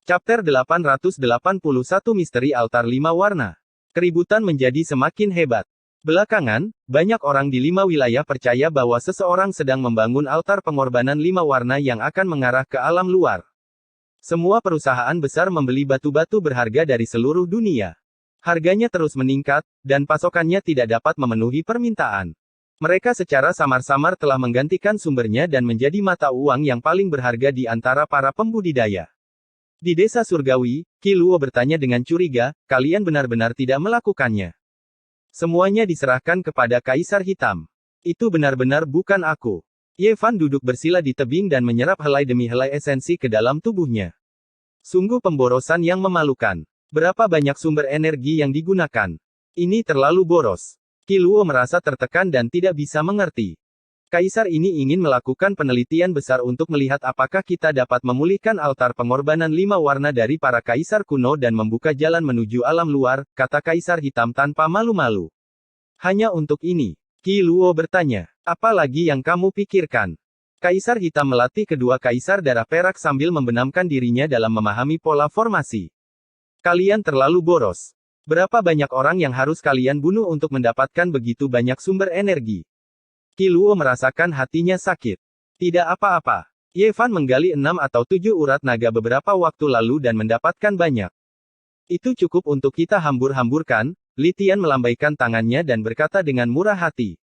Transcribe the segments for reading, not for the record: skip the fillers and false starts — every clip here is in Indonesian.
Chapter 881 Misteri Altar 5 Warna. Keributan menjadi semakin hebat. Belakangan, banyak orang di 5 wilayah percaya bahwa seseorang sedang membangun altar pengorbanan 5 warna yang akan mengarah ke alam luar. Semua perusahaan besar membeli batu-batu berharga dari seluruh dunia. Harganya terus meningkat, dan pasokannya tidak dapat memenuhi permintaan. Mereka secara samar-samar telah menggantikan sumbernya dan menjadi mata uang yang paling berharga di antara para pembudidaya. Di desa surgawi, Qi Luo bertanya dengan curiga, kalian benar-benar tidak melakukannya? Semuanya diserahkan kepada Kaisar Hitam. Itu benar-benar bukan aku. Ye Fan duduk bersila di tebing dan menyerap helai demi helai esensi ke dalam tubuhnya. Sungguh pemborosan yang memalukan. Berapa banyak sumber energi yang digunakan? Ini terlalu boros. Qi Luo merasa tertekan dan tidak bisa mengerti. Kaisar ini ingin melakukan penelitian besar untuk melihat apakah kita dapat memulihkan altar pengorbanan 5 warna dari para kaisar kuno dan membuka jalan menuju alam luar, kata Kaisar Hitam tanpa malu-malu. Hanya untuk ini, Qi Luo bertanya, apa lagi yang kamu pikirkan? Kaisar Hitam melatih kedua kaisar darah perak sambil membenamkan dirinya dalam memahami pola formasi. Kalian terlalu boros. Berapa banyak orang yang harus kalian bunuh untuk mendapatkan begitu banyak sumber energi? Qi Luo merasakan hatinya sakit. Tidak apa-apa. Ye Fan menggali 6 atau 7 urat naga beberapa waktu lalu dan mendapatkan banyak. Itu cukup untuk kita hambur-hamburkan. Li Tian melambaikan tangannya dan berkata dengan murah hati.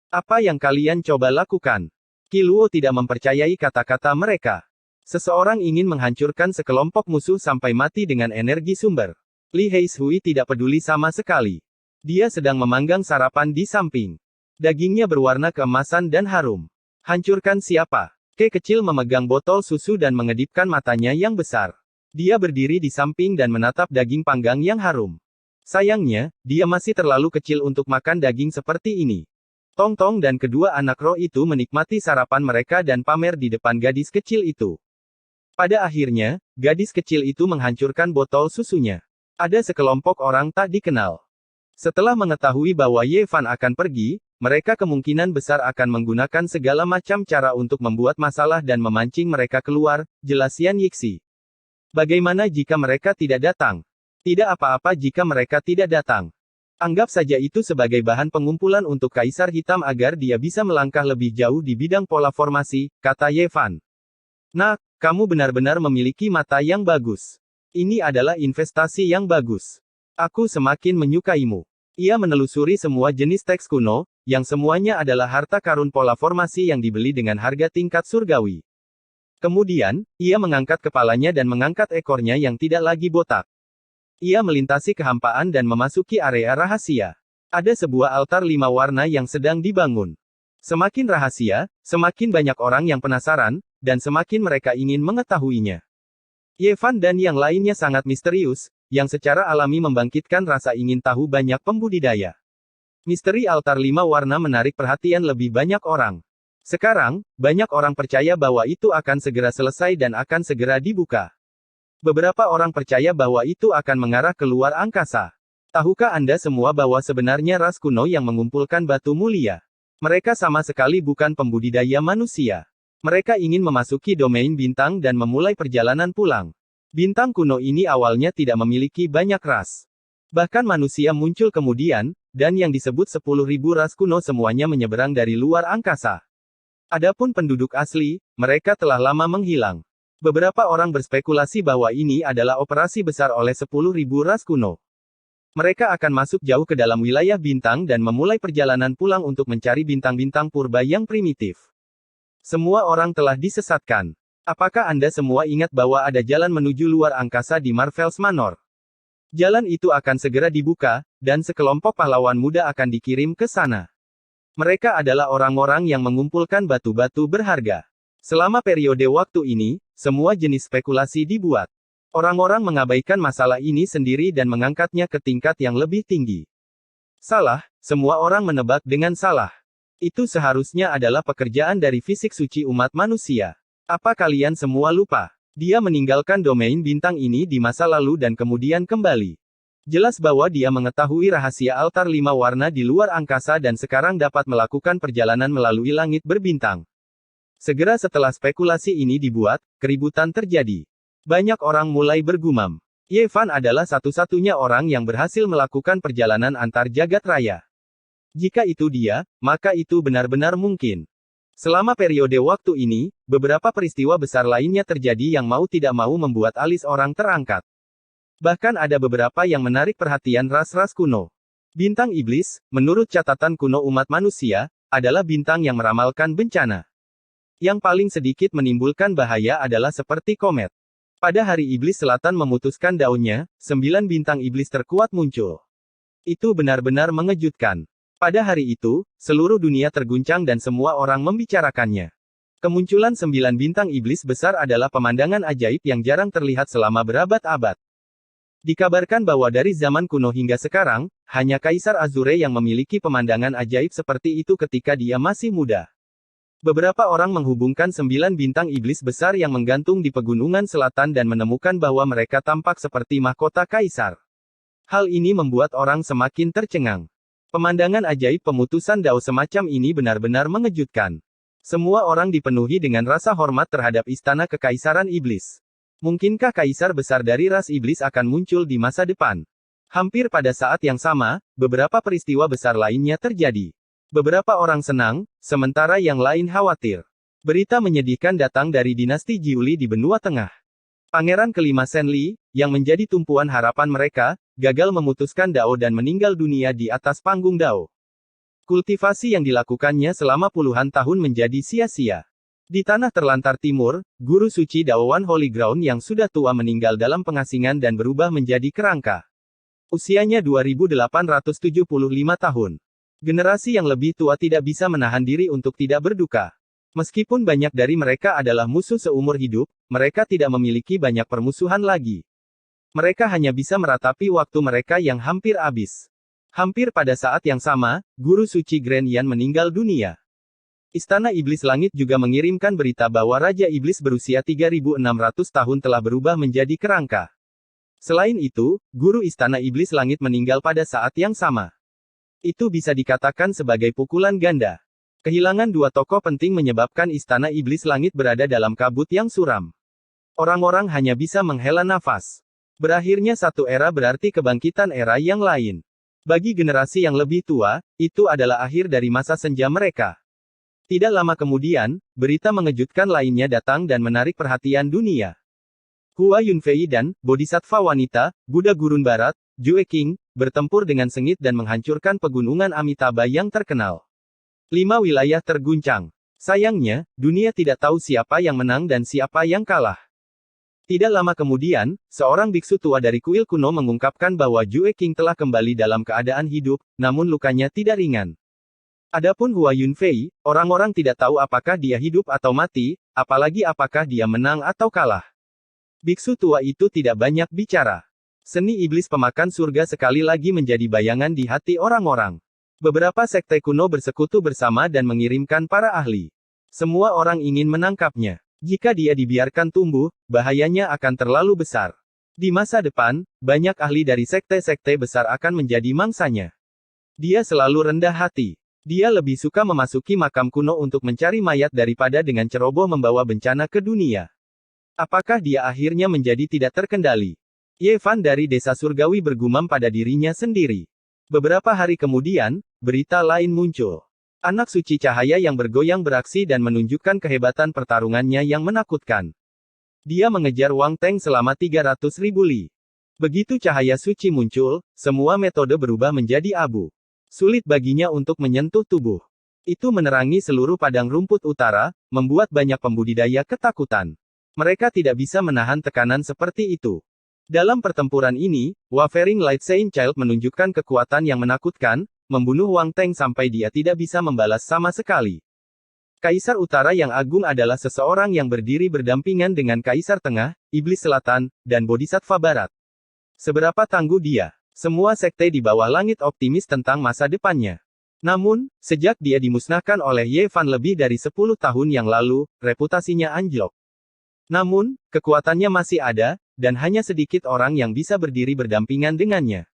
Apa yang kalian coba lakukan? Qi Luo tidak mempercayai kata-kata mereka. Seseorang ingin menghancurkan sekelompok musuh sampai mati dengan energi sumber. Li Heishui tidak peduli sama sekali. Dia sedang memanggang sarapan di samping. Dagingnya berwarna keemasan dan harum. Hancurkan siapa? Ke kecil memegang botol susu dan mengedipkan matanya yang besar. Dia berdiri di samping dan menatap daging panggang yang harum. Sayangnya, dia masih terlalu kecil untuk makan daging seperti ini. Tong Tong dan kedua anak roh itu menikmati sarapan mereka dan pamer di depan gadis kecil itu. Pada akhirnya, gadis kecil itu menghancurkan botol susunya. Ada sekelompok orang tak dikenal. Setelah mengetahui bahwa Ye Fan akan pergi, mereka kemungkinan besar akan menggunakan segala macam cara untuk membuat masalah dan memancing mereka keluar, jelas Yan Yixi. Bagaimana jika mereka tidak datang? Tidak apa-apa jika mereka tidak datang. Anggap saja itu sebagai bahan pengumpulan untuk Kaisar Hitam agar dia bisa melangkah lebih jauh di bidang pola formasi, kata Ye Fan. Nah, kamu benar-benar memiliki mata yang bagus. Ini adalah investasi yang bagus. Aku semakin menyukaimu. Ia menelusuri semua jenis teks kuno, yang semuanya adalah harta karun pola formasi yang dibeli dengan harga tingkat surgawi. Kemudian, ia mengangkat kepalanya dan mengangkat ekornya yang tidak lagi botak. Ia melintasi kehampaan dan memasuki area rahasia. Ada sebuah altar 5 warna yang sedang dibangun. Semakin rahasia, semakin banyak orang yang penasaran, dan semakin mereka ingin mengetahuinya. Ye Fan dan yang lainnya sangat misterius, yang secara alami membangkitkan rasa ingin tahu banyak pembudidaya. Misteri altar 5 warna menarik perhatian lebih banyak orang. Sekarang, banyak orang percaya bahwa itu akan segera selesai dan akan segera dibuka. Beberapa orang percaya bahwa itu akan mengarah ke luar angkasa. Tahukah Anda semua bahwa sebenarnya ras kuno yang mengumpulkan batu mulia? Mereka sama sekali bukan pembudidaya manusia. Mereka ingin memasuki domain bintang dan memulai perjalanan pulang. Bintang kuno ini awalnya tidak memiliki banyak ras. Bahkan manusia muncul kemudian, dan yang disebut 10.000 ras kuno semuanya menyeberang dari luar angkasa. Adapun penduduk asli, mereka telah lama menghilang. Beberapa orang berspekulasi bahwa ini adalah operasi besar oleh 10.000 ras kuno. Mereka akan masuk jauh ke dalam wilayah bintang dan memulai perjalanan pulang untuk mencari bintang-bintang purba yang primitif. Semua orang telah disesatkan. Apakah Anda semua ingat bahwa ada jalan menuju luar angkasa di Marvel's Manor? Jalan itu akan segera dibuka, dan sekelompok pahlawan muda akan dikirim ke sana. Mereka adalah orang-orang yang mengumpulkan batu-batu berharga. Selama periode waktu ini, semua jenis spekulasi dibuat. Orang-orang mengabaikan masalah ini sendiri dan mengangkatnya ke tingkat yang lebih tinggi. Salah, semua orang menebak dengan salah. Itu seharusnya adalah pekerjaan dari fisik suci umat manusia. Apa kalian semua lupa? Dia meninggalkan domain bintang ini di masa lalu dan kemudian kembali. Jelas bahwa dia mengetahui rahasia altar 5 warna di luar angkasa dan sekarang dapat melakukan perjalanan melalui langit berbintang. Segera setelah spekulasi ini dibuat, keributan terjadi. Banyak orang mulai bergumam. Ye Fan adalah satu-satunya orang yang berhasil melakukan perjalanan antar jagat raya. Jika itu dia, maka itu benar-benar mungkin. Selama periode waktu ini, beberapa peristiwa besar lainnya terjadi yang mau tidak mau membuat alis orang terangkat. Bahkan ada beberapa yang menarik perhatian ras-ras kuno. Bintang iblis, menurut catatan kuno umat manusia, adalah bintang yang meramalkan bencana. Yang paling sedikit menimbulkan bahaya adalah seperti komet. Pada hari iblis selatan memutuskan daunnya, 9 bintang iblis terkuat muncul. Itu benar-benar mengejutkan. Pada hari itu, seluruh dunia terguncang dan semua orang membicarakannya. Kemunculan 9 bintang iblis besar adalah pemandangan ajaib yang jarang terlihat selama berabad-abad. Dikabarkan bahwa dari zaman kuno hingga sekarang, hanya Kaisar Azure yang memiliki pemandangan ajaib seperti itu ketika dia masih muda. Beberapa orang menghubungkan 9 bintang iblis besar yang menggantung di pegunungan selatan dan menemukan bahwa mereka tampak seperti mahkota kaisar. Hal ini membuat orang semakin tercengang. Pemandangan ajaib pemutusan dao semacam ini benar-benar mengejutkan. Semua orang dipenuhi dengan rasa hormat terhadap istana kekaisaran iblis. Mungkinkah kaisar besar dari ras iblis akan muncul di masa depan? Hampir pada saat yang sama, beberapa peristiwa besar lainnya terjadi. Beberapa orang senang, sementara yang lain khawatir. Berita menyedihkan datang dari dinasti Jiuli di benua tengah. Pangeran kelima Senli, yang menjadi tumpuan harapan mereka, gagal memutuskan dao dan meninggal dunia di atas panggung dao. Kultivasi yang dilakukannya selama puluhan tahun menjadi sia-sia. Di tanah terlantar timur, guru suci Daowan Holy Ground yang sudah tua meninggal dalam pengasingan dan berubah menjadi kerangka. Usianya 2875 tahun. Generasi yang lebih tua tidak bisa menahan diri untuk tidak berduka. Meskipun banyak dari mereka adalah musuh seumur hidup, mereka tidak memiliki banyak permusuhan lagi. Mereka hanya bisa meratapi waktu mereka yang hampir habis. Hampir pada saat yang sama, guru suci Grand Yan meninggal dunia. Istana Iblis Langit juga mengirimkan berita bahwa Raja Iblis berusia 3600 tahun telah berubah menjadi kerangka. Selain itu, guru Istana Iblis Langit meninggal pada saat yang sama. Itu bisa dikatakan sebagai pukulan ganda. Kehilangan dua tokoh penting menyebabkan Istana Iblis Langit berada dalam kabut yang suram. Orang-orang hanya bisa menghela nafas. Berakhirnya satu era berarti kebangkitan era yang lain. Bagi generasi yang lebih tua, itu adalah akhir dari masa senja mereka. Tidak lama kemudian, berita mengejutkan lainnya datang dan menarik perhatian dunia. Hua Yunfei dan Bodhisattva wanita, Buddha Gurun Barat, Jue King, bertempur dengan sengit dan menghancurkan pegunungan Amitabha yang terkenal. 5 wilayah terguncang. Sayangnya, dunia tidak tahu siapa yang menang dan siapa yang kalah. Tidak lama kemudian, seorang biksu tua dari kuil kuno mengungkapkan bahwa Jue King telah kembali dalam keadaan hidup, namun lukanya tidak ringan. Adapun Hua Yunfei, orang-orang tidak tahu apakah dia hidup atau mati, apalagi apakah dia menang atau kalah. Biksu tua itu tidak banyak bicara. Seni iblis pemakan surga sekali lagi menjadi bayangan di hati orang-orang. Beberapa sekte kuno bersekutu bersama dan mengirimkan para ahli. Semua orang ingin menangkapnya. Jika dia dibiarkan tumbuh, bahayanya akan terlalu besar. Di masa depan, banyak ahli dari sekte-sekte besar akan menjadi mangsanya. Dia selalu rendah hati. Dia lebih suka memasuki makam kuno untuk mencari mayat daripada dengan ceroboh membawa bencana ke dunia. Apakah dia akhirnya menjadi tidak terkendali? Ye Fan dari desa surgawi bergumam pada dirinya sendiri. Beberapa hari kemudian, berita lain muncul. Anak suci cahaya yang bergoyang beraksi dan menunjukkan kehebatan pertarungannya yang menakutkan. Dia mengejar Wang Teng selama 300.000 li. Begitu cahaya suci muncul, semua metode berubah menjadi abu. Sulit baginya untuk menyentuh tubuh. Itu menerangi seluruh padang rumput utara, membuat banyak pembudidaya ketakutan. Mereka tidak bisa menahan tekanan seperti itu. Dalam pertempuran ini, Wavering Light Saint Child menunjukkan kekuatan yang menakutkan, membunuh Wang Teng sampai dia tidak bisa membalas sama sekali. Kaisar Utara yang agung adalah seseorang yang berdiri berdampingan dengan Kaisar Tengah, Iblis Selatan, dan Bodhisattva Barat. Seberapa tangguh dia? Semua sekte di bawah langit optimis tentang masa depannya. Namun, sejak dia dimusnahkan oleh Ye Fan lebih dari 10 tahun yang lalu, reputasinya anjlok. Namun, kekuatannya masih ada, dan hanya sedikit orang yang bisa berdiri berdampingan dengannya.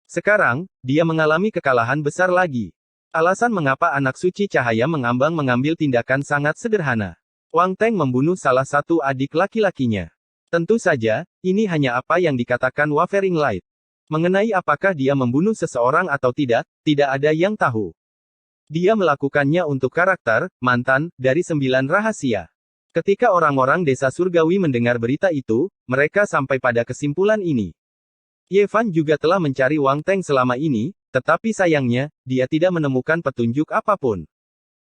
Sekarang, dia mengalami kekalahan besar lagi. Alasan mengapa anak suci cahaya mengambang mengambil tindakan sangat sederhana. Wang Teng membunuh salah satu adik laki-lakinya. Tentu saja, ini hanya apa yang dikatakan Wavering Light. Mengenai apakah dia membunuh seseorang atau tidak ada yang tahu. Dia melakukannya untuk karakter, mantan, dari 9 rahasia. Ketika orang-orang desa surgawi mendengar berita itu, mereka sampai pada kesimpulan ini. Ye Fan juga telah mencari Wang Teng selama ini, tetapi sayangnya, dia tidak menemukan petunjuk apapun.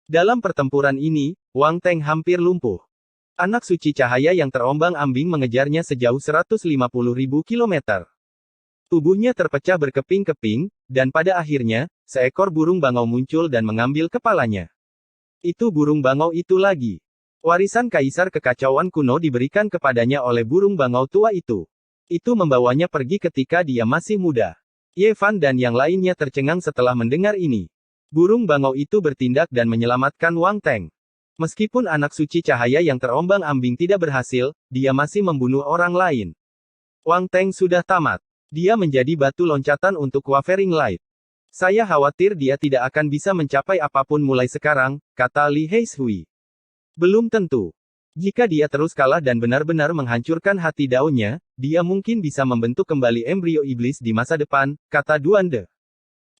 Dalam pertempuran ini, Wang Teng hampir lumpuh. Anak suci cahaya yang terombang-ambing mengejarnya sejauh 150.000 kilometer. Tubuhnya terpecah berkeping-keping, dan pada akhirnya, seekor burung bangau muncul dan mengambil kepalanya. Itu burung bangau itu lagi. Warisan kaisar kekacauan kuno diberikan kepadanya oleh burung bangau tua itu. Itu membawanya pergi ketika dia masih muda. Ye Fan dan yang lainnya tercengang setelah mendengar ini. Burung bangau itu bertindak dan menyelamatkan Wang Teng. Meskipun anak suci cahaya yang terombang-ambing tidak berhasil, dia masih membunuh orang lain. Wang Teng sudah tamat. Dia menjadi batu loncatan untuk Wavering Light. Saya khawatir dia tidak akan bisa mencapai apapun mulai sekarang, kata Li Heishui. Belum tentu. Jika dia terus kalah dan benar-benar menghancurkan hati daunnya, dia mungkin bisa membentuk kembali embrio iblis di masa depan, kata Duan De.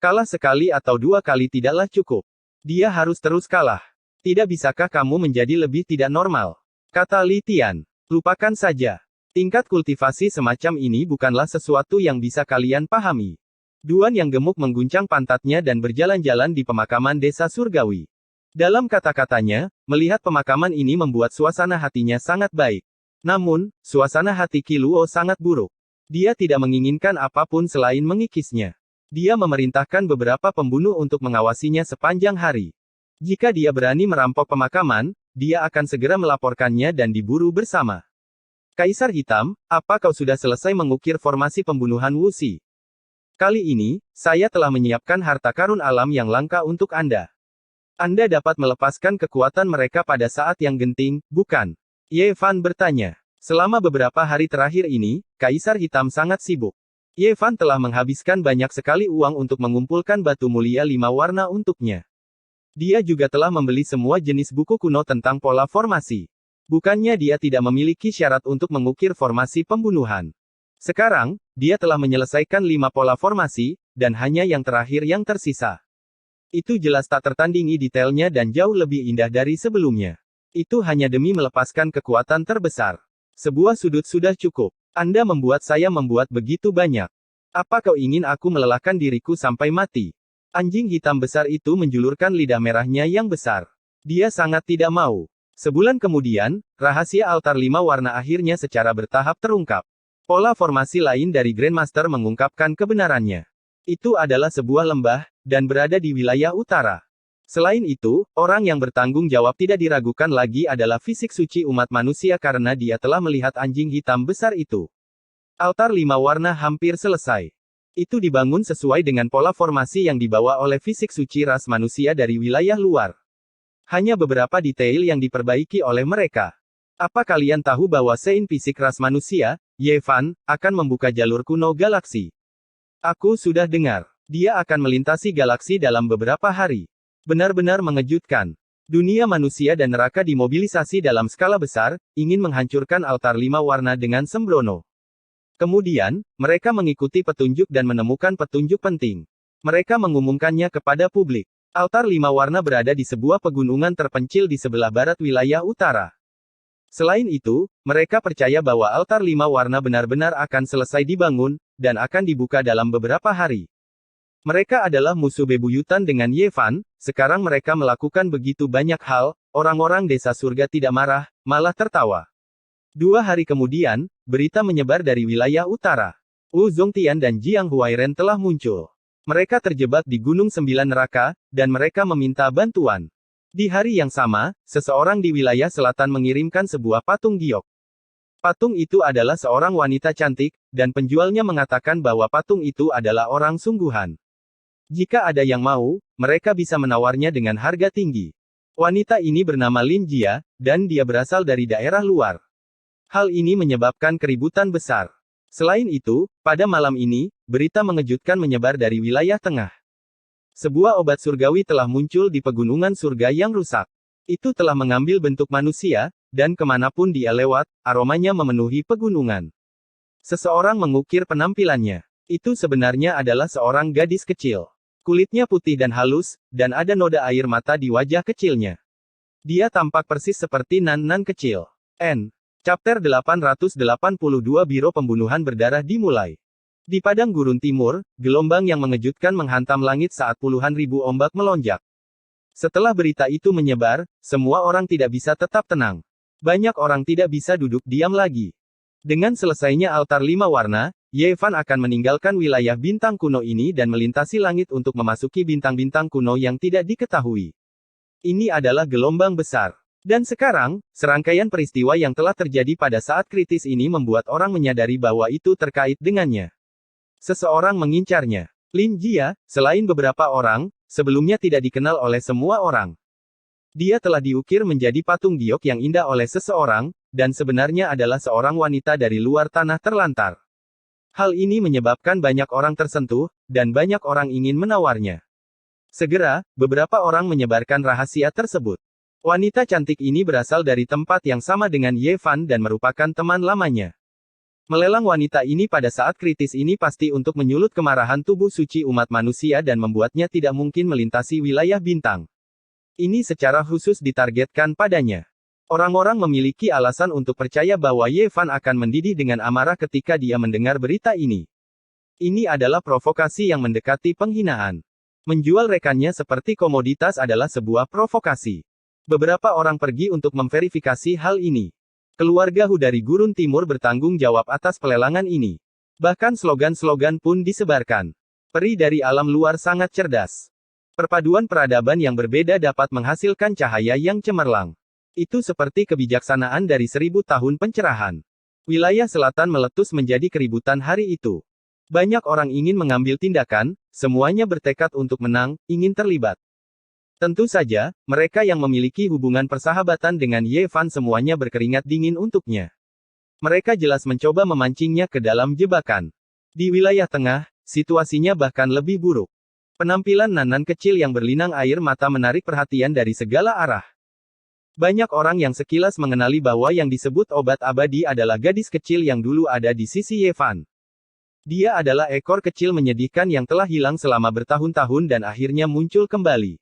Kalah sekali atau 2 kali tidaklah cukup. Dia harus terus kalah. Tidak bisakah kamu menjadi lebih tidak normal? Kata Li Tian. Lupakan saja. Tingkat kultivasi semacam ini bukanlah sesuatu yang bisa kalian pahami. Duan yang gemuk mengguncang pantatnya dan berjalan-jalan di pemakaman desa surgawi. Dalam kata-katanya, melihat pemakaman ini membuat suasana hatinya sangat baik. Namun, suasana hati Qi Luo sangat buruk. Dia tidak menginginkan apapun selain mengikisnya. Dia memerintahkan beberapa pembunuh untuk mengawasinya sepanjang hari. Jika dia berani merampok pemakaman, dia akan segera melaporkannya dan diburu bersama. Kaisar Hitam, apa kau sudah selesai mengukir formasi pembunuhan Wuxi? Kali ini, saya telah menyiapkan harta karun alam yang langka untuk Anda. Anda dapat melepaskan kekuatan mereka pada saat yang genting, bukan? Ye Fan bertanya. Selama beberapa hari terakhir ini, Kaisar Hitam sangat sibuk. Ye Fan telah menghabiskan banyak sekali uang untuk mengumpulkan batu mulia 5 warna untuknya. Dia juga telah membeli semua jenis buku kuno tentang pola formasi. Bukannya dia tidak memiliki syarat untuk mengukir formasi pembunuhan. Sekarang, dia telah menyelesaikan 5 pola formasi, dan hanya yang terakhir yang tersisa. Itu jelas tak tertandingi detailnya dan jauh lebih indah dari sebelumnya. Itu hanya demi melepaskan kekuatan terbesar. Sebuah sudut sudah cukup. Anda membuat saya membuat begitu banyak. Apa kau ingin aku melelahkan diriku sampai mati? Anjing hitam besar itu menjulurkan lidah merahnya yang besar. Dia sangat tidak mau. Sebulan kemudian, rahasia altar 5 warna akhirnya secara bertahap terungkap. Pola formasi lain dari Grandmaster mengungkapkan kebenarannya. Itu adalah sebuah lembah, dan berada di wilayah utara. Selain itu, orang yang bertanggung jawab tidak diragukan lagi adalah fisik suci umat manusia karena dia telah melihat anjing hitam besar itu. Altar 5 warna hampir selesai. Itu dibangun sesuai dengan pola formasi yang dibawa oleh fisik suci ras manusia dari wilayah luar. Hanya beberapa detail yang diperbaiki oleh mereka. Apa kalian tahu bahwa Sein fisik ras manusia, Ye Fan, akan membuka jalur kuno galaksi? Aku sudah dengar. Dia akan melintasi galaksi dalam beberapa hari. Benar-benar mengejutkan. Dunia manusia dan neraka dimobilisasi dalam skala besar, ingin menghancurkan altar 5 warna dengan sembrono. Kemudian, mereka mengikuti petunjuk dan menemukan petunjuk penting. Mereka mengumumkannya kepada publik. Altar 5 warna berada di sebuah pegunungan terpencil di sebelah barat wilayah utara. Selain itu, mereka percaya bahwa altar 5 warna benar-benar akan selesai dibangun, dan akan dibuka dalam beberapa hari. Mereka adalah musuh bebuyutan dengan Ye Fan, sekarang mereka melakukan begitu banyak hal, orang-orang desa surga tidak marah, malah tertawa. 2 hari kemudian, berita menyebar dari wilayah utara. Wu Zongtian dan Jiang Huairen telah muncul. Mereka terjebak di Gunung 9 Neraka, dan mereka meminta bantuan. Di hari yang sama, seseorang di wilayah selatan mengirimkan sebuah patung giok. Patung itu adalah seorang wanita cantik, dan penjualnya mengatakan bahwa patung itu adalah orang sungguhan. Jika ada yang mau, mereka bisa menawarnya dengan harga tinggi. Wanita ini bernama Lin Jia, dan dia berasal dari daerah luar. Hal ini menyebabkan keributan besar. Selain itu, pada malam ini, berita mengejutkan menyebar dari wilayah tengah. Sebuah obat surgawi telah muncul di pegunungan surga yang rusak. Itu telah mengambil bentuk manusia, dan kemanapun dia lewat, aromanya memenuhi pegunungan. Seseorang mengukir penampilannya. Itu sebenarnya adalah seorang gadis kecil. Kulitnya putih dan halus, dan ada noda air mata di wajah kecilnya. Dia tampak persis seperti Nan-Nan kecil. Chapter 882 Biro Pembunuhan Berdarah dimulai. Di padang gurun timur, gelombang yang mengejutkan menghantam langit saat puluhan ribu ombak melonjak. Setelah berita itu menyebar, semua orang tidak bisa tetap tenang. Banyak orang tidak bisa duduk diam lagi. Dengan selesainya altar 5 warna, Ye Fan akan meninggalkan wilayah bintang kuno ini dan melintasi langit untuk memasuki bintang-bintang kuno yang tidak diketahui. Ini adalah gelombang besar. Dan sekarang, serangkaian peristiwa yang telah terjadi pada saat kritis ini membuat orang menyadari bahwa itu terkait dengannya. Seseorang mengincarnya. Lin Jia, selain beberapa orang, sebelumnya tidak dikenal oleh semua orang. Dia telah diukir menjadi patung giok yang indah oleh seseorang, dan sebenarnya adalah seorang wanita dari luar tanah terlantar. Hal ini menyebabkan banyak orang tersentuh, dan banyak orang ingin menawarnya. Segera, beberapa orang menyebarkan rahasia tersebut. Wanita cantik ini berasal dari tempat yang sama dengan Ye Fan dan merupakan teman lamanya. Melelang wanita ini pada saat kritis ini pasti untuk menyulut kemarahan tubuh suci umat manusia dan membuatnya tidak mungkin melintasi wilayah bintang. Ini secara khusus ditargetkan padanya. Orang-orang memiliki alasan untuk percaya bahwa Ye Fan akan mendidih dengan amarah ketika dia mendengar berita ini. Ini adalah provokasi yang mendekati penghinaan. Menjual rekannya seperti komoditas adalah sebuah provokasi. Beberapa orang pergi untuk memverifikasi hal ini. Keluarga Hu dari Gurun Timur bertanggung jawab atas pelelangan ini. Bahkan slogan-slogan pun disebarkan. Peri dari alam luar sangat cerdas. Perpaduan peradaban yang berbeda dapat menghasilkan cahaya yang cemerlang. Itu seperti kebijaksanaan dari 1000 tahun pencerahan. Wilayah selatan meletus menjadi keributan hari itu. Banyak orang ingin mengambil tindakan, semuanya bertekad untuk menang, ingin terlibat. Tentu saja, mereka yang memiliki hubungan persahabatan dengan Ye Fan semuanya berkeringat dingin untuknya. Mereka jelas mencoba memancingnya ke dalam jebakan. Di wilayah tengah, situasinya bahkan lebih buruk. Penampilan Nan-Nan kecil yang berlinang air mata menarik perhatian dari segala arah. Banyak orang yang sekilas mengenali bahwa yang disebut obat abadi adalah gadis kecil yang dulu ada di sisi Ye Fan. Dia adalah ekor kecil menyedihkan yang telah hilang selama bertahun-tahun dan akhirnya muncul kembali.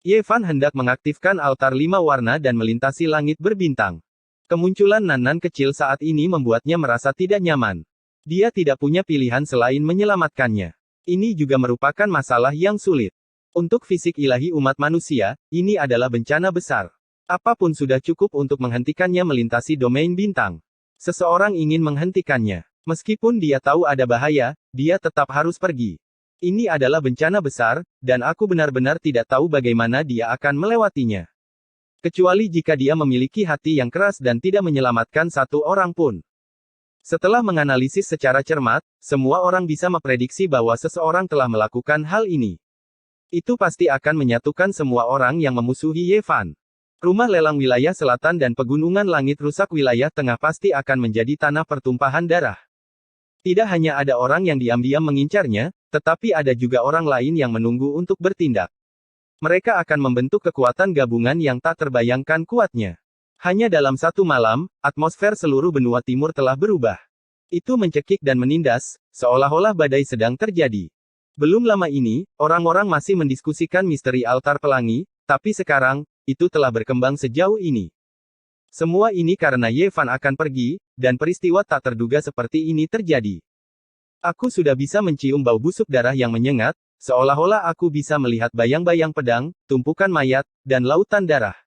Ye Fan hendak mengaktifkan altar 5 warna dan melintasi langit berbintang. Kemunculan Nan-Nan kecil saat ini membuatnya merasa tidak nyaman. Dia tidak punya pilihan selain menyelamatkannya. Ini juga merupakan masalah yang sulit. Untuk fisik ilahi umat manusia, ini adalah bencana besar. Apapun sudah cukup untuk menghentikannya melintasi domain bintang. Seseorang ingin menghentikannya. Meskipun dia tahu ada bahaya, dia tetap harus pergi. Ini adalah bencana besar, dan aku benar-benar tidak tahu bagaimana dia akan melewatinya. Kecuali jika dia memiliki hati yang keras dan tidak menyelamatkan satu orang pun. Setelah menganalisis secara cermat, semua orang bisa memprediksi bahwa seseorang telah melakukan hal ini. Itu pasti akan menyatukan semua orang yang memusuhi Ye Fan. Rumah lelang wilayah selatan dan pegunungan langit rusak wilayah tengah pasti akan menjadi tanah pertumpahan darah. Tidak hanya ada orang yang diam-diam mengincarnya, tetapi ada juga orang lain yang menunggu untuk bertindak. Mereka akan membentuk kekuatan gabungan yang tak terbayangkan kuatnya. Hanya dalam satu malam, atmosfer seluruh benua timur telah berubah. Itu mencekik dan menindas, seolah-olah badai sedang terjadi. Belum lama ini, orang-orang masih mendiskusikan misteri altar pelangi, tapi sekarang, itu telah berkembang sejauh ini. Semua ini karena Ye Fan akan pergi, dan peristiwa tak terduga seperti ini terjadi. Aku sudah bisa mencium bau busuk darah yang menyengat, seolah-olah aku bisa melihat bayang-bayang pedang, tumpukan mayat, dan lautan darah.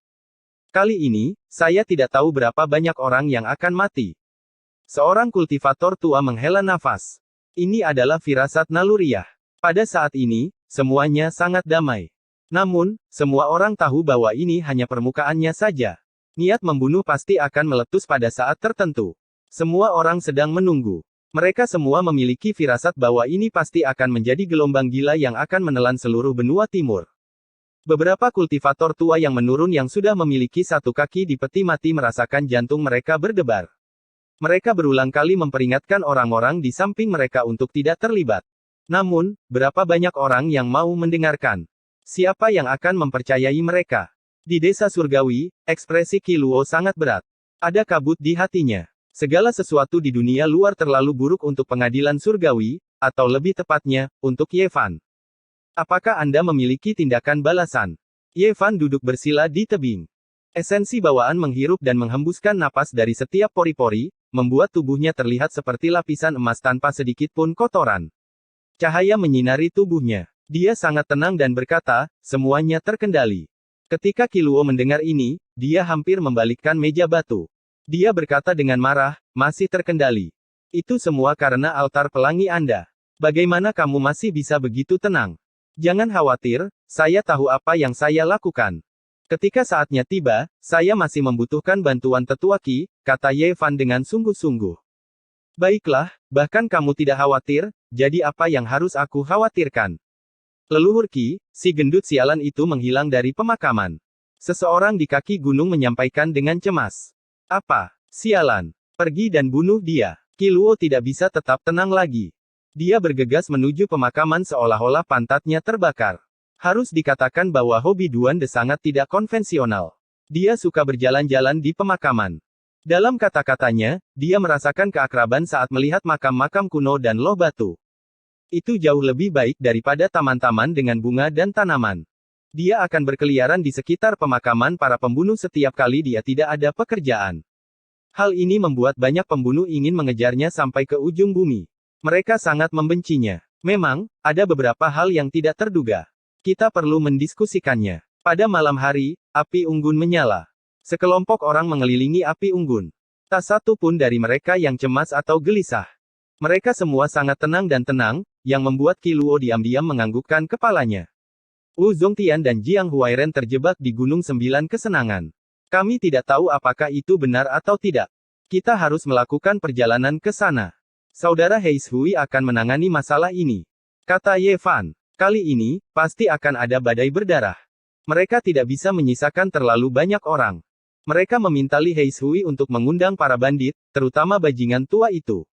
Kali ini, saya tidak tahu berapa banyak orang yang akan mati. Seorang kultivator tua menghela nafas. Ini adalah firasat naluriah. Pada saat ini, semuanya sangat damai. Namun, semua orang tahu bahwa ini hanya permukaannya saja. Niat membunuh pasti akan meletus pada saat tertentu. Semua orang sedang menunggu. Mereka semua memiliki firasat bahwa ini pasti akan menjadi gelombang gila yang akan menelan seluruh benua timur. Beberapa kultivator tua yang menurun yang sudah memiliki satu kaki di peti mati merasakan jantung mereka berdebar. Mereka berulang kali memperingatkan orang-orang di samping mereka untuk tidak terlibat. Namun, berapa banyak orang yang mau mendengarkan? Siapa yang akan mempercayai mereka? Di desa surgawi, ekspresi Qi Luo sangat berat. Ada kabut di hatinya. Segala sesuatu di dunia luar terlalu buruk untuk pengadilan surgawi, atau lebih tepatnya, untuk Ye Fan. Apakah Anda memiliki tindakan balasan? Ye Fan duduk bersila di tebing. Esensi bawaan menghirup dan menghembuskan napas dari setiap pori-pori, membuat tubuhnya terlihat seperti lapisan emas tanpa sedikit pun kotoran. Cahaya menyinari tubuhnya. Dia sangat tenang dan berkata, semuanya terkendali. Ketika Qi Luo mendengar ini, dia hampir membalikkan meja batu. Dia berkata dengan marah, masih terkendali. Itu semua karena altar pelangi Anda. Bagaimana kamu masih bisa begitu tenang? Jangan khawatir, saya tahu apa yang saya lakukan. Ketika saatnya tiba, saya masih membutuhkan bantuan tetua Qi, kata Ye Fan dengan sungguh-sungguh. Baiklah, bahkan kamu tidak khawatir, jadi apa yang harus aku khawatirkan? Leluhur Qi, si gendut sialan itu menghilang dari pemakaman. Seseorang di kaki gunung menyampaikan dengan cemas. Apa? Sialan. Pergi dan bunuh dia. Qi Luo tidak bisa tetap tenang lagi. Dia bergegas menuju pemakaman seolah-olah pantatnya terbakar. Harus dikatakan bahwa hobi Duan De sangat tidak konvensional. Dia suka berjalan-jalan di pemakaman. Dalam kata-katanya, dia merasakan keakraban saat melihat makam-makam kuno dan loh batu. Itu jauh lebih baik daripada taman-taman dengan bunga dan tanaman. Dia akan berkeliaran di sekitar pemakaman para pembunuh setiap kali dia tidak ada pekerjaan. Hal ini membuat banyak pembunuh ingin mengejarnya sampai ke ujung bumi. Mereka sangat membencinya. Memang, ada beberapa hal yang tidak terduga. Kita perlu mendiskusikannya. Pada malam hari, api unggun menyala. Sekelompok orang mengelilingi api unggun. Tak satu pun dari mereka yang cemas atau gelisah. Mereka semua sangat tenang dan tenang, yang membuat Qi Luo diam-diam menganggukkan kepalanya. Wu Zongtian dan Jiang Huairen terjebak di Gunung Sembilan Kesenangan. Kami tidak tahu apakah itu benar atau tidak. Kita harus melakukan perjalanan ke sana. Saudara Heishui akan menangani masalah ini. Kata Ye Fan. Kali ini, pasti akan ada badai berdarah. Mereka tidak bisa menyisakan terlalu banyak orang. Mereka meminta Li Heishui untuk mengundang para bandit, terutama bajingan tua itu.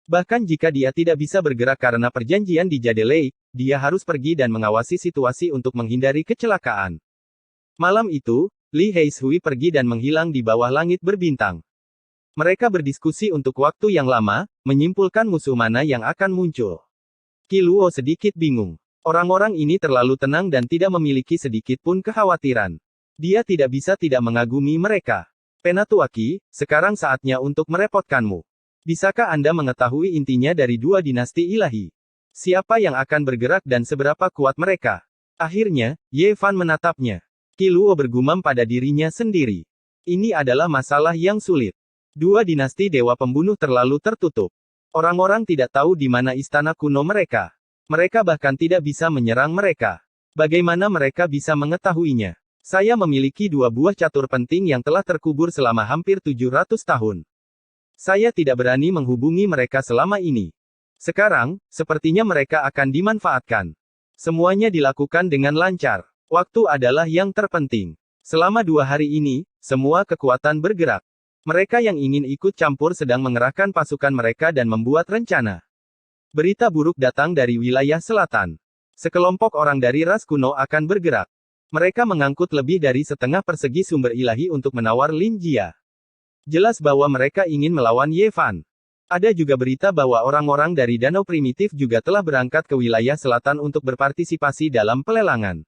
Bahkan jika dia tidak bisa bergerak karena perjanjian di Jade Lake, dia harus pergi dan mengawasi situasi untuk menghindari kecelakaan. Malam itu, Li Heishui pergi dan menghilang di bawah langit berbintang. Mereka berdiskusi untuk waktu yang lama, menyimpulkan musuh mana yang akan muncul. Qi Luo sedikit bingung. Orang-orang ini terlalu tenang dan tidak memiliki sedikit pun kekhawatiran. Dia tidak bisa tidak mengagumi mereka. Penatua Qi, sekarang saatnya untuk merepotkanmu. Bisakah Anda mengetahui intinya dari dua dinasti ilahi? Siapa yang akan bergerak dan seberapa kuat mereka? Akhirnya, Ye Fan menatapnya. Qi Luo bergumam pada dirinya sendiri. Ini adalah masalah yang sulit. Dua dinasti dewa pembunuh terlalu tertutup. Orang-orang tidak tahu di mana istana kuno mereka. Mereka bahkan tidak bisa menyerang mereka. Bagaimana mereka bisa mengetahuinya? Saya memiliki dua buah catur penting yang telah terkubur selama hampir 700 tahun. Saya tidak berani menghubungi mereka selama ini. Sekarang, sepertinya mereka akan dimanfaatkan. Semuanya dilakukan dengan lancar. Waktu adalah yang terpenting. Selama 2 hari ini, semua kekuatan bergerak. Mereka yang ingin ikut campur sedang mengerahkan pasukan mereka dan membuat rencana. Berita buruk datang dari wilayah selatan. Sekelompok orang dari ras kuno akan bergerak. Mereka mengangkut lebih dari setengah persegi sumber ilahi untuk menawar Lin Jia. Jelas bahwa mereka ingin melawan Ye Fan. Ada juga berita bahwa orang-orang dari danau primitif juga telah berangkat ke wilayah selatan untuk berpartisipasi dalam pelelangan.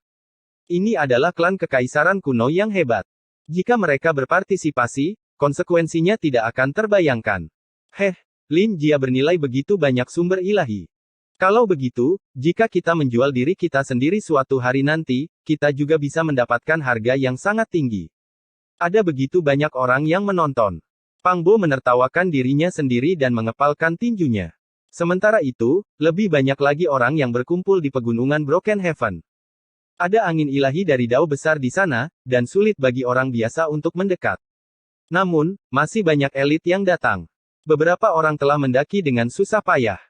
Ini adalah klan kekaisaran kuno yang hebat. Jika mereka berpartisipasi, konsekuensinya tidak akan terbayangkan. Lin Jia bernilai begitu banyak sumber ilahi. Kalau begitu, jika kita menjual diri kita sendiri suatu hari nanti, kita juga bisa mendapatkan harga yang sangat tinggi. Ada begitu banyak orang yang menonton. Pang Bo menertawakan dirinya sendiri dan mengepalkan tinjunya. Sementara itu, lebih banyak lagi orang yang berkumpul di pegunungan Broken Heaven. Ada angin ilahi dari dao besar di sana, dan sulit bagi orang biasa untuk mendekat. Namun, masih banyak elit yang datang. Beberapa orang telah mendaki dengan susah payah.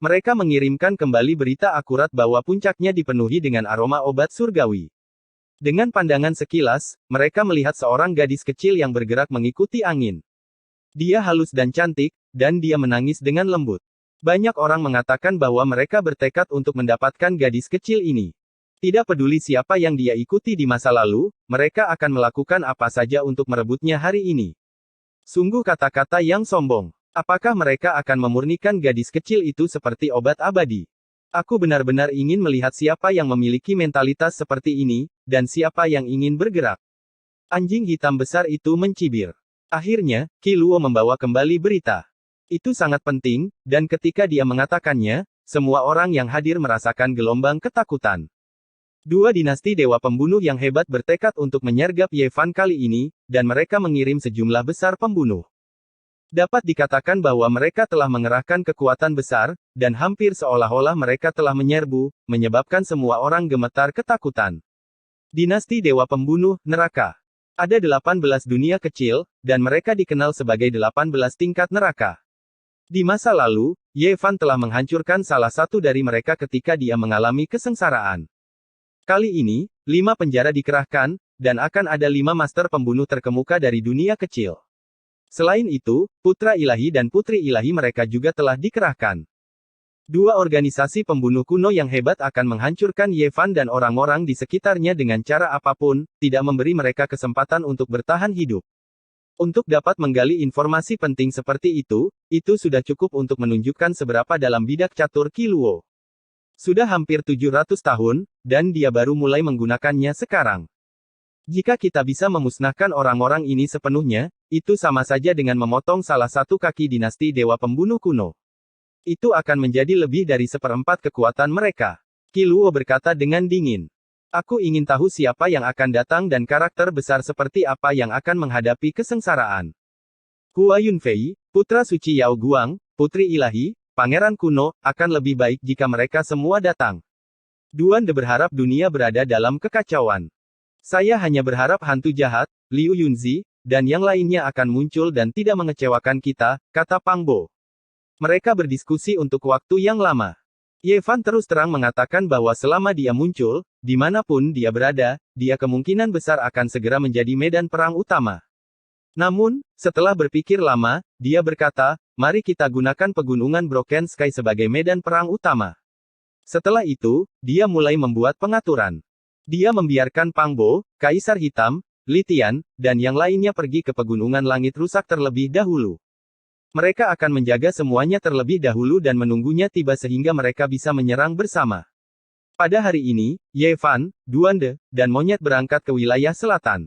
Mereka mengirimkan kembali berita akurat bahwa puncaknya dipenuhi dengan aroma obat surgawi. Dengan pandangan sekilas, mereka melihat seorang gadis kecil yang bergerak mengikuti angin. Dia halus dan cantik, dan dia menangis dengan lembut. Banyak orang mengatakan bahwa mereka bertekad untuk mendapatkan gadis kecil ini. Tidak peduli siapa yang dia ikuti di masa lalu, mereka akan melakukan apa saja untuk merebutnya hari ini. Sungguh kata-kata yang sombong. Apakah mereka akan memurnikan gadis kecil itu seperti obat abadi? Aku benar-benar ingin melihat siapa yang memiliki mentalitas seperti ini, dan siapa yang ingin bergerak. Anjing hitam besar itu mencibir. Akhirnya, Qi Luo membawa kembali berita. Itu sangat penting, dan ketika dia mengatakannya, semua orang yang hadir merasakan gelombang ketakutan. Dua dinasti dewa pembunuh yang hebat bertekad untuk menyergap Ye Fan kali ini, dan mereka mengirim sejumlah besar pembunuh. Dapat dikatakan bahwa mereka telah mengerahkan kekuatan besar, dan hampir seolah-olah mereka telah menyerbu, menyebabkan semua orang gemetar ketakutan. Dinasti dewa pembunuh, neraka. Ada 18 dunia kecil, dan mereka dikenal sebagai 18 tingkat neraka. Di masa lalu, Ye Fan telah menghancurkan salah satu dari mereka ketika dia mengalami kesengsaraan. Kali ini, 5 penjara dikerahkan, dan akan ada 5 master pembunuh terkemuka dari dunia kecil. Selain itu, putra ilahi dan putri ilahi mereka juga telah dikerahkan. Dua organisasi pembunuh kuno yang hebat akan menghancurkan Ye Fan dan orang-orang di sekitarnya dengan cara apapun, tidak memberi mereka kesempatan untuk bertahan hidup. Untuk dapat menggali informasi penting seperti itu sudah cukup untuk menunjukkan seberapa dalam bidak catur Qi Luo. Sudah hampir 700 tahun, dan dia baru mulai menggunakannya sekarang. Jika kita bisa memusnahkan orang-orang ini sepenuhnya, itu sama saja dengan memotong salah satu kaki dinasti dewa pembunuh kuno. Itu akan menjadi lebih dari 1/4 kekuatan mereka. Qi Luo berkata dengan dingin. Aku ingin tahu siapa yang akan datang dan karakter besar seperti apa yang akan menghadapi kesengsaraan. Hua Yunfei, putra suci Yao Guang, putri ilahi, pangeran kuno, akan lebih baik jika mereka semua datang. Duan De berharap dunia berada dalam kekacauan. Saya hanya berharap hantu jahat, Liu Yunzi, dan yang lainnya akan muncul dan tidak mengecewakan kita, kata Pang Bo. Mereka berdiskusi untuk waktu yang lama. Ye Fan terus terang mengatakan bahwa selama dia muncul, dimanapun dia berada, dia kemungkinan besar akan segera menjadi medan perang utama. Namun, setelah berpikir lama, dia berkata, mari kita gunakan pegunungan Broken Sky sebagai medan perang utama. Setelah itu, dia mulai membuat pengaturan. Dia membiarkan Pang Bo, Kaisar Hitam, Li Tian, dan yang lainnya pergi ke pegunungan langit rusak terlebih dahulu. Mereka akan menjaga semuanya terlebih dahulu dan menunggunya tiba sehingga mereka bisa menyerang bersama. Pada hari ini, Ye Fan, Duan De, dan Monyet berangkat ke wilayah selatan.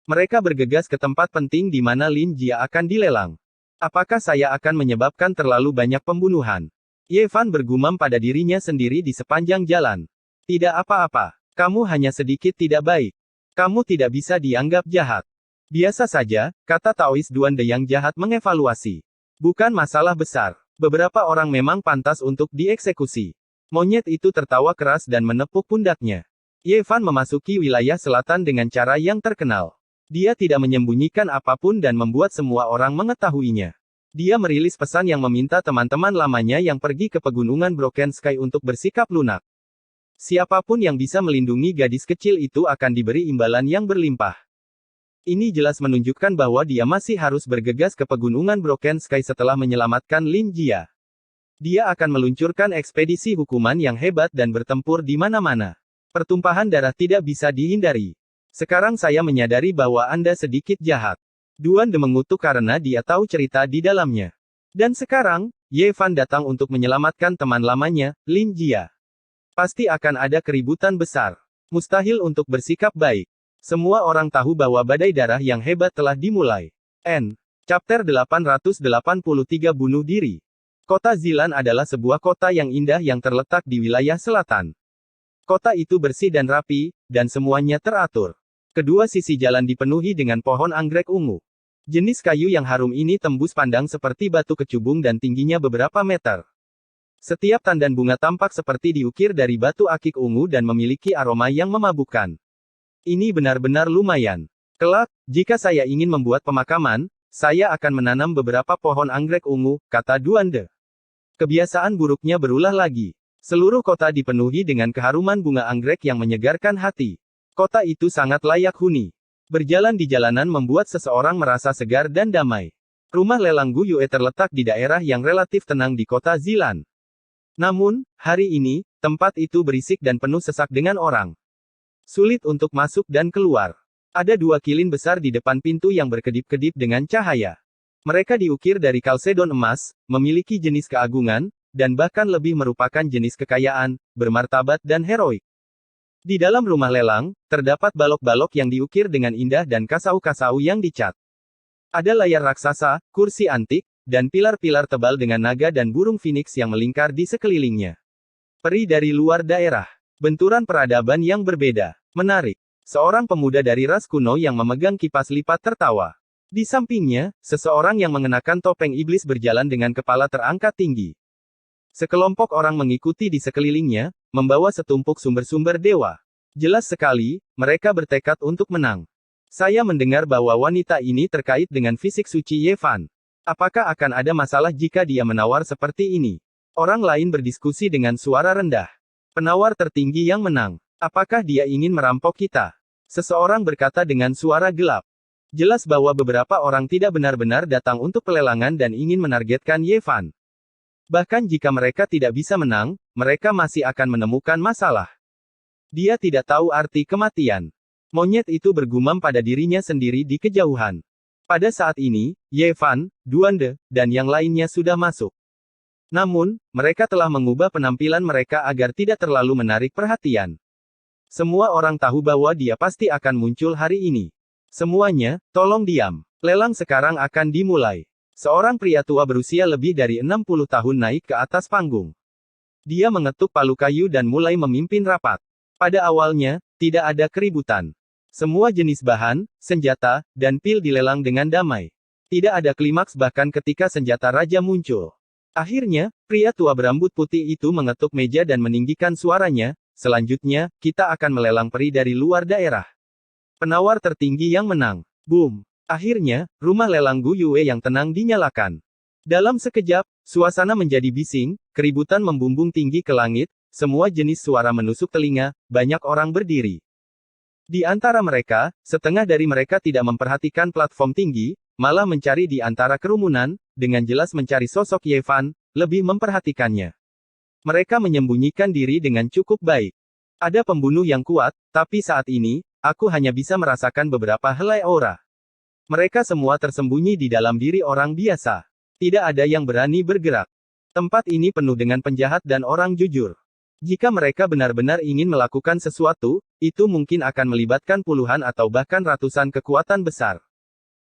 Mereka bergegas ke tempat penting di mana Lin Jia akan dilelang. Apakah saya akan menyebabkan terlalu banyak pembunuhan? Ye Fan bergumam pada dirinya sendiri di sepanjang jalan. Tidak apa-apa. Kamu hanya sedikit tidak baik. Kamu tidak bisa dianggap jahat. Biasa saja, kata Taois Duan De yang jahat mengevaluasi. Bukan masalah besar. Beberapa orang memang pantas untuk dieksekusi. Monyet itu tertawa keras dan menepuk pundaknya. Ye Fan memasuki wilayah selatan dengan cara yang terkenal. Dia tidak menyembunyikan apapun dan membuat semua orang mengetahuinya. Dia merilis pesan yang meminta teman-teman lamanya yang pergi ke pegunungan Broken Sky untuk bersikap lunak. Siapapun yang bisa melindungi gadis kecil itu akan diberi imbalan yang berlimpah. Ini jelas menunjukkan bahwa dia masih harus bergegas ke pegunungan Broken Sky setelah menyelamatkan Lin Jia. Dia akan meluncurkan ekspedisi hukuman yang hebat dan bertempur di mana-mana. Pertumpahan darah tidak bisa dihindari. Sekarang saya menyadari bahwa Anda sedikit jahat. Duan De mengutuk karena dia tahu cerita di dalamnya. Dan sekarang, Ye Fan datang untuk menyelamatkan teman lamanya, Lin Jia. Pasti akan ada keributan besar. Mustahil untuk bersikap baik. Semua orang tahu bahwa badai darah yang hebat telah dimulai. Chapter 883 Bunuh Diri. Kota Zilan adalah sebuah kota yang indah yang terletak di wilayah selatan. Kota itu bersih dan rapi, dan semuanya teratur. Kedua sisi jalan dipenuhi dengan pohon anggrek ungu. Jenis kayu yang harum ini tembus pandang seperti batu kecubung dan tingginya beberapa meter. Setiap tandan bunga tampak seperti diukir dari batu akik ungu dan memiliki aroma yang memabukkan. Ini benar-benar lumayan. Kelak, jika saya ingin membuat pemakaman, saya akan menanam beberapa pohon anggrek ungu, kata Duan De. Kebiasaan buruknya berulah lagi. Seluruh kota dipenuhi dengan keharuman bunga anggrek yang menyegarkan hati. Kota itu sangat layak huni. Berjalan di jalanan membuat seseorang merasa segar dan damai. Rumah lelang Gu Yue terletak di daerah yang relatif tenang di kota Zilan. Namun, hari ini, Tempat itu berisik dan penuh sesak dengan orang. Sulit untuk masuk dan keluar. Ada 2 kilin besar di depan pintu yang berkedip-kedip dengan cahaya. Mereka diukir dari kalsedon emas, memiliki jenis keagungan, dan bahkan lebih merupakan jenis kekayaan, bermartabat dan heroik. Di dalam rumah lelang, terdapat balok-balok yang diukir dengan indah dan kasau-kasau yang dicat. Ada layar raksasa, kursi antik, dan pilar-pilar tebal dengan naga dan burung phoenix yang melingkar di sekelilingnya. Peri dari luar daerah. Benturan peradaban yang berbeda. Menarik. Seorang pemuda dari ras kuno yang memegang kipas lipat tertawa. Di sampingnya, seseorang yang mengenakan topeng iblis berjalan dengan kepala terangkat tinggi. Sekelompok orang mengikuti di sekelilingnya, membawa setumpuk sumber-sumber dewa. Jelas sekali, mereka bertekad untuk menang. Saya mendengar bahwa wanita ini terkait dengan fisik suci Ye Fan. Apakah akan ada masalah jika dia menawar seperti ini? Orang lain berdiskusi dengan suara rendah. Penawar tertinggi yang menang. Apakah dia ingin merampok kita? Seseorang berkata dengan suara gelap. Jelas bahwa beberapa orang tidak benar-benar datang untuk pelelangan dan ingin menargetkan Ye Fan. Bahkan jika mereka tidak bisa menang, mereka masih akan menemukan masalah. Dia tidak tahu arti kematian. Monyet itu bergumam pada dirinya sendiri di kejauhan. Pada saat ini, Ye Fan, Duande, dan yang lainnya sudah masuk. Namun, mereka telah mengubah penampilan mereka agar tidak terlalu menarik perhatian. Semua orang tahu bahwa dia pasti akan muncul hari ini. Semuanya, tolong diam. Lelang sekarang akan dimulai. Seorang pria tua berusia lebih dari 60 tahun naik ke atas panggung. Dia mengetuk palu kayu dan mulai memimpin rapat. Pada awalnya, tidak ada keributan. Semua jenis bahan, senjata, dan pil dilelang dengan damai. Tidak ada klimaks bahkan ketika senjata raja muncul. Akhirnya, pria tua berambut putih itu mengetuk meja dan meninggikan suaranya, selanjutnya, kita akan melelang peri dari luar daerah. Penawar tertinggi yang menang. Boom. Akhirnya, rumah lelang Gu Yue yang tenang dinyalakan. Dalam sekejap, suasana menjadi bising, keributan membumbung tinggi ke langit, semua jenis suara menusuk telinga, banyak orang berdiri. Di antara mereka, setengah dari mereka tidak memperhatikan platform tinggi, malah mencari di antara kerumunan, dengan jelas mencari sosok Ye Fan, lebih memperhatikannya. Mereka menyembunyikan diri dengan cukup baik. Ada pembunuh yang kuat, tapi saat ini, aku hanya bisa merasakan beberapa helai aura. Mereka semua tersembunyi di dalam diri orang biasa. Tidak ada yang berani bergerak. Tempat ini penuh dengan penjahat dan orang jujur. Jika mereka benar-benar ingin melakukan sesuatu, itu mungkin akan melibatkan puluhan atau bahkan ratusan kekuatan besar.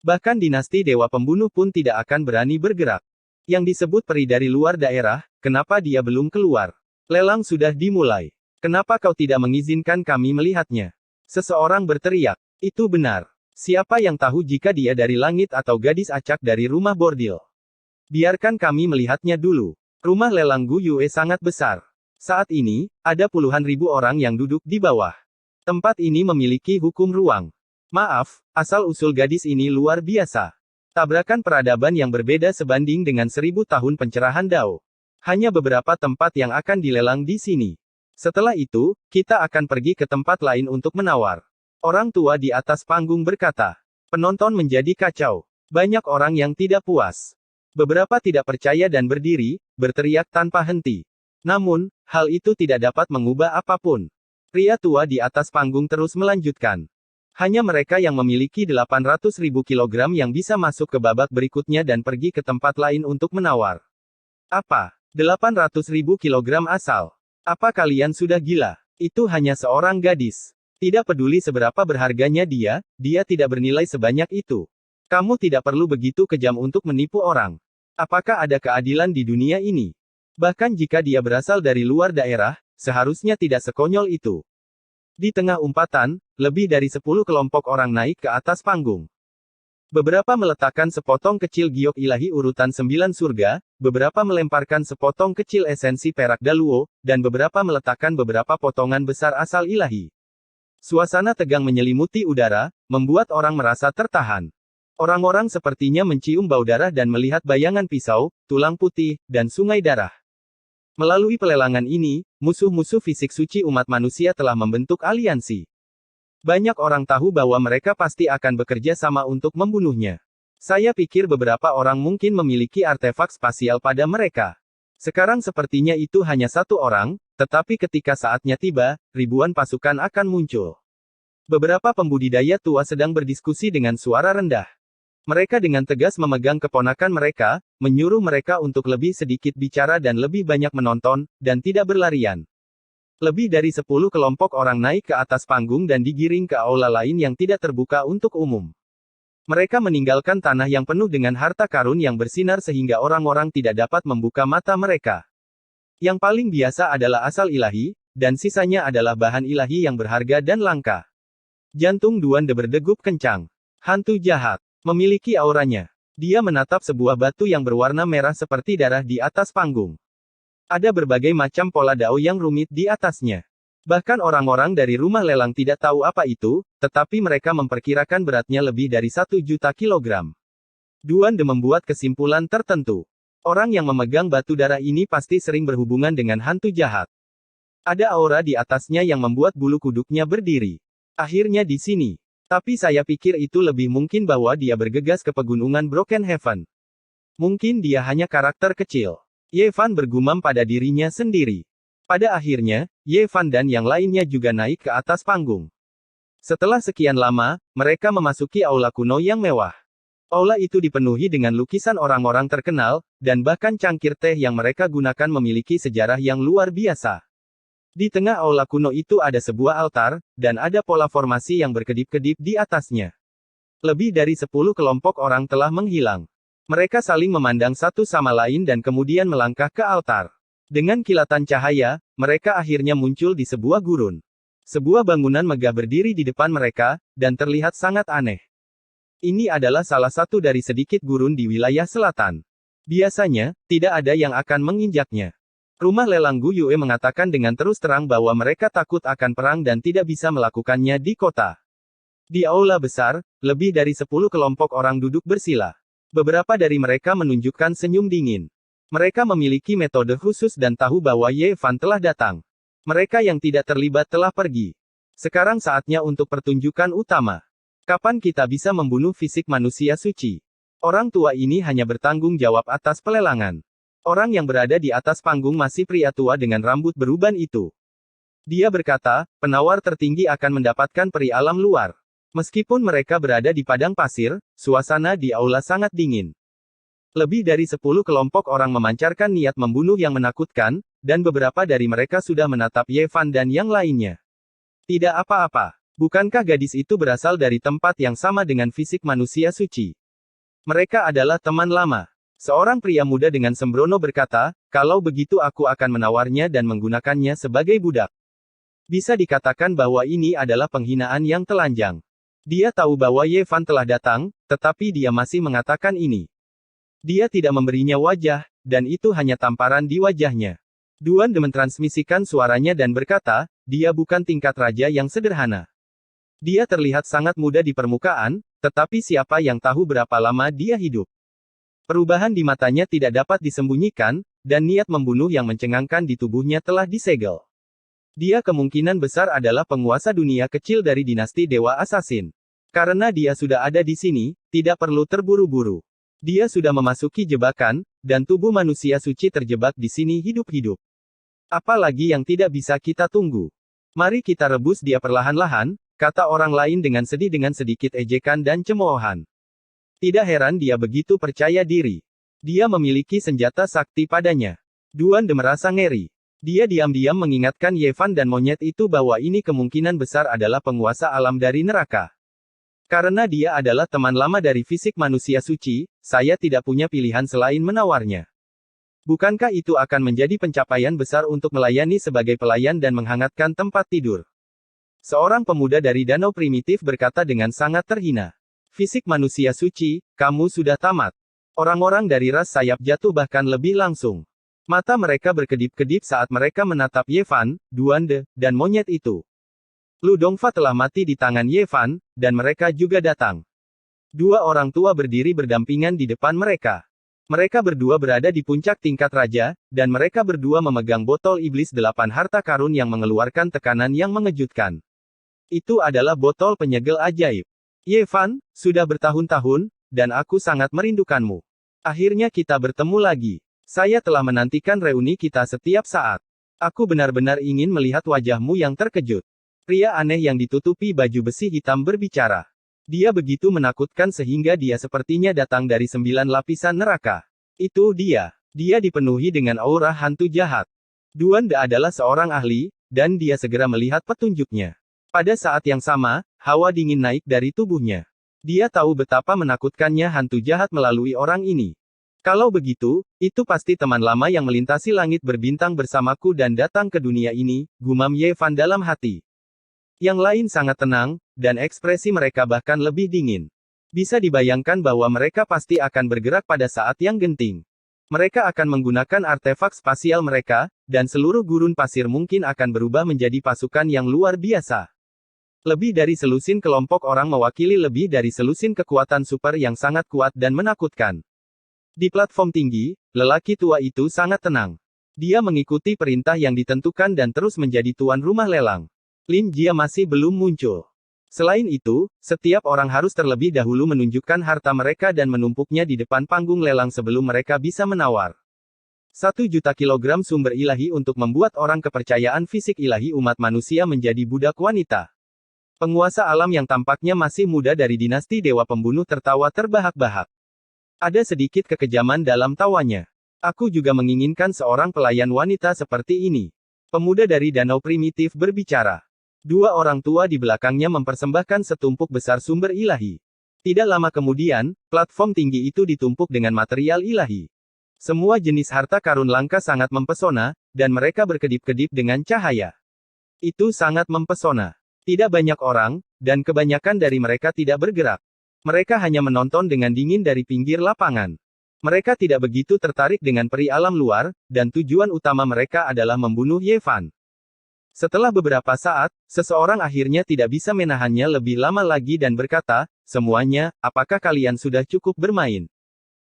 Bahkan dinasti Dewa Pembunuh pun tidak akan berani bergerak. Yang disebut peri dari luar daerah, kenapa dia belum keluar? Lelang sudah dimulai. Kenapa kau tidak mengizinkan kami melihatnya? Seseorang berteriak. Itu benar. Siapa yang tahu jika dia dari langit atau gadis acak dari rumah bordil? Biarkan kami melihatnya dulu. Rumah lelang Gu Yue sangat besar. Saat ini, ada puluhan ribu orang yang duduk di bawah. Tempat ini memiliki hukum ruang. Maaf, asal-usul gadis ini luar biasa. Tabrakan peradaban yang berbeda sebanding dengan 1000 tahun pencerahan Dao. Hanya beberapa tempat yang akan dilelang di sini. Setelah itu, kita akan pergi ke tempat lain untuk menawar. Orang tua di atas panggung berkata. Penonton menjadi kacau. Banyak orang yang tidak puas. Beberapa tidak percaya dan berdiri, berteriak tanpa henti. Namun, hal itu tidak dapat mengubah apapun. Pria tua di atas panggung terus melanjutkan. Hanya mereka yang memiliki 800.000 kilogram yang bisa masuk ke babak berikutnya dan pergi ke tempat lain untuk menawar. Apa? 800.000 kilogram asal? Apa kalian sudah gila? Itu hanya seorang gadis. Tidak peduli seberapa berharganya dia tidak bernilai sebanyak itu. Kamu tidak perlu begitu kejam untuk menipu orang. Apakah ada keadilan di dunia ini? Bahkan jika dia berasal dari luar daerah, seharusnya tidak sekonyol itu. Di tengah umpatan, lebih dari 10 kelompok orang naik ke atas panggung. Beberapa meletakkan sepotong kecil giok ilahi urutan 9 surga, beberapa melemparkan sepotong kecil esensi perak daluo, dan beberapa meletakkan beberapa potongan besar asal ilahi. Suasana tegang menyelimuti udara, membuat orang merasa tertahan. Orang-orang sepertinya mencium bau darah dan melihat bayangan pisau, tulang putih, dan sungai darah. Melalui pelelangan ini, musuh-musuh fisik suci umat manusia telah membentuk aliansi. Banyak orang tahu bahwa mereka pasti akan bekerja sama untuk membunuhnya. Saya pikir beberapa orang mungkin memiliki artefak spasial pada mereka. Sekarang sepertinya itu hanya satu orang, tetapi ketika saatnya tiba, ribuan pasukan akan muncul. Beberapa pembudidaya tua sedang berdiskusi dengan suara rendah. Mereka dengan tegas memegang keponakan mereka, menyuruh mereka untuk lebih sedikit bicara dan lebih banyak menonton, dan tidak berlarian. Lebih dari 10 kelompok orang naik ke atas panggung dan digiring ke aula lain yang tidak terbuka untuk umum. Mereka meninggalkan tanah yang penuh dengan harta karun yang bersinar sehingga orang-orang tidak dapat membuka mata mereka. Yang paling biasa adalah asal ilahi, dan sisanya adalah bahan ilahi yang berharga dan langka. Jantung Duan De berdegup kencang. Hantu jahat. Memiliki auranya. Dia menatap sebuah batu yang berwarna merah seperti darah di atas panggung. Ada berbagai macam pola dao yang rumit di atasnya. Bahkan orang-orang dari rumah lelang tidak tahu apa itu, tetapi mereka memperkirakan beratnya lebih dari 1 juta kilogram. Duan De membuat kesimpulan tertentu. Orang yang memegang batu darah ini pasti sering berhubungan dengan hantu jahat. Ada aura di atasnya yang membuat bulu kuduknya berdiri. Akhirnya di sini. Tapi saya pikir itu lebih mungkin bahwa dia bergegas ke pegunungan Broken Heaven. Mungkin dia hanya karakter kecil. Ye Fan bergumam pada dirinya sendiri. Pada akhirnya, Ye Fan dan yang lainnya juga naik ke atas panggung. Setelah sekian lama, mereka memasuki aula kuno yang mewah. Aula itu dipenuhi dengan lukisan orang-orang terkenal, dan bahkan cangkir teh yang mereka gunakan memiliki sejarah yang luar biasa. Di tengah aula kuno itu ada sebuah altar, dan ada pola formasi yang berkedip-kedip di atasnya. Lebih dari 10 kelompok orang telah menghilang. Mereka saling memandang satu sama lain dan kemudian melangkah ke altar. Dengan kilatan cahaya, mereka akhirnya muncul di sebuah gurun. Sebuah bangunan megah berdiri di depan mereka, dan terlihat sangat aneh. Ini adalah salah satu dari sedikit gurun di wilayah selatan. Biasanya, tidak ada yang akan menginjaknya. Rumah lelang Gu Yue mengatakan dengan terus terang bahwa mereka takut akan perang dan tidak bisa melakukannya di kota. Di aula besar, lebih dari 10 kelompok orang duduk bersila. Beberapa dari mereka menunjukkan senyum dingin. Mereka memiliki metode khusus dan tahu bahwa Ye Fan telah datang. Mereka yang tidak terlibat telah pergi. Sekarang saatnya untuk pertunjukan utama. Kapan kita bisa membunuh fisik manusia suci? Orang tua ini hanya bertanggung jawab atas pelelangan. Orang yang berada di atas panggung masih pria tua dengan rambut beruban itu. Dia berkata, penawar tertinggi akan mendapatkan peri alam luar. Meskipun mereka berada di padang pasir, suasana di aula sangat dingin. Lebih dari 10 kelompok orang memancarkan niat membunuh yang menakutkan, dan beberapa dari mereka sudah menatap Ye Fan dan yang lainnya. Tidak apa-apa. Bukankah gadis itu berasal dari tempat yang sama dengan fisik manusia suci? Mereka adalah teman lama. Seorang pria muda dengan sembrono berkata, kalau begitu aku akan menawarnya dan menggunakannya sebagai budak. Bisa dikatakan bahwa ini adalah penghinaan yang telanjang. Dia tahu bahwa Ye Fan telah datang, tetapi dia masih mengatakan ini. Dia tidak memberinya wajah, dan itu hanya tamparan di wajahnya. Duan De mentransmisikan suaranya dan berkata, dia bukan tingkat raja yang sederhana. Dia terlihat sangat muda di permukaan, tetapi siapa yang tahu berapa lama dia hidup. Perubahan di matanya tidak dapat disembunyikan, dan niat membunuh yang mencengangkan di tubuhnya telah disegel. Dia kemungkinan besar adalah penguasa dunia kecil dari dinasti Dewa Assassin. Karena dia sudah ada di sini, tidak perlu terburu-buru. Dia sudah memasuki jebakan, dan tubuh manusia suci terjebak di sini hidup-hidup. Apalagi yang tidak bisa kita tunggu? Mari kita rebus dia perlahan-lahan, kata orang lain dengan sedikit ejekan dan cemoohan. Tidak heran dia begitu percaya diri. Dia memiliki senjata sakti padanya. Duan De merasa ngeri. Dia diam-diam mengingatkan Ye Fan dan monyet itu bahwa ini kemungkinan besar adalah penguasa alam dari neraka. Karena dia adalah teman lama dari fisik manusia suci, saya tidak punya pilihan selain menawarnya. Bukankah itu akan menjadi pencapaian besar untuk melayani sebagai pelayan dan menghangatkan tempat tidur? Seorang pemuda dari danau primitif berkata dengan sangat terhina. Fisik manusia suci, kamu sudah tamat. Orang-orang dari ras sayap jatuh bahkan lebih langsung. Mata mereka berkedip-kedip saat mereka menatap Ye Fan, Duan De, dan monyet itu. Lu Dongfa telah mati di tangan Ye Fan, dan mereka juga datang. Dua orang tua berdiri berdampingan di depan mereka. Mereka berdua berada di puncak tingkat raja, dan mereka berdua memegang botol iblis 8 harta karun yang mengeluarkan tekanan yang mengejutkan. Itu adalah botol penyegel ajaib. Ye Fan, sudah bertahun-tahun, dan aku sangat merindukanmu. Akhirnya kita bertemu lagi. Saya telah menantikan reuni kita setiap saat. Aku benar-benar ingin melihat wajahmu yang terkejut. Pria aneh yang ditutupi baju besi hitam berbicara. Dia begitu menakutkan sehingga dia sepertinya datang dari 9 lapisan neraka. Itu dia. Dia dipenuhi dengan aura hantu jahat. Duanda adalah seorang ahli, dan dia segera melihat petunjuknya. Pada saat yang sama, hawa dingin naik dari tubuhnya. Dia tahu betapa menakutkannya hantu jahat melalui orang ini. Kalau begitu, itu pasti teman lama yang melintasi langit berbintang bersamaku dan datang ke dunia ini, gumam Ye Fan dalam hati. Yang lain sangat tenang, dan ekspresi mereka bahkan lebih dingin. Bisa dibayangkan bahwa mereka pasti akan bergerak pada saat yang genting. Mereka akan menggunakan artefak spasial mereka, dan seluruh gurun pasir mungkin akan berubah menjadi pasukan yang luar biasa. Lebih dari selusin kelompok orang mewakili lebih dari selusin kekuatan super yang sangat kuat dan menakutkan. Di platform tinggi, lelaki tua itu sangat tenang. Dia mengikuti perintah yang ditentukan dan terus menjadi tuan rumah lelang. Lin Jia masih belum muncul. Selain itu, setiap orang harus terlebih dahulu menunjukkan harta mereka dan menumpuknya di depan panggung lelang sebelum mereka bisa menawar 1 juta kilogram sumber ilahi untuk membuat orang kepercayaan fisik ilahi umat manusia menjadi budak wanita. Penguasa alam yang tampaknya masih muda dari dinasti Dewa Pembunuh tertawa terbahak-bahak. Ada sedikit kekejaman dalam tawanya. Aku juga menginginkan seorang pelayan wanita seperti ini. Pemuda dari danau primitif berbicara. Dua orang tua di belakangnya mempersembahkan setumpuk besar sumber ilahi. Tidak lama kemudian, platform tinggi itu ditumpuk dengan material ilahi. Semua jenis harta karun langka sangat mempesona, dan mereka berkedip-kedip dengan cahaya. Itu sangat mempesona. Tidak banyak orang, dan kebanyakan dari mereka tidak bergerak. Mereka hanya menonton dengan dingin dari pinggir lapangan. Mereka tidak begitu tertarik dengan peri alam luar, dan tujuan utama mereka adalah membunuh Ye Fan. Setelah beberapa saat, seseorang akhirnya tidak bisa menahannya lebih lama lagi dan berkata, "Semuanya, apakah kalian sudah cukup bermain?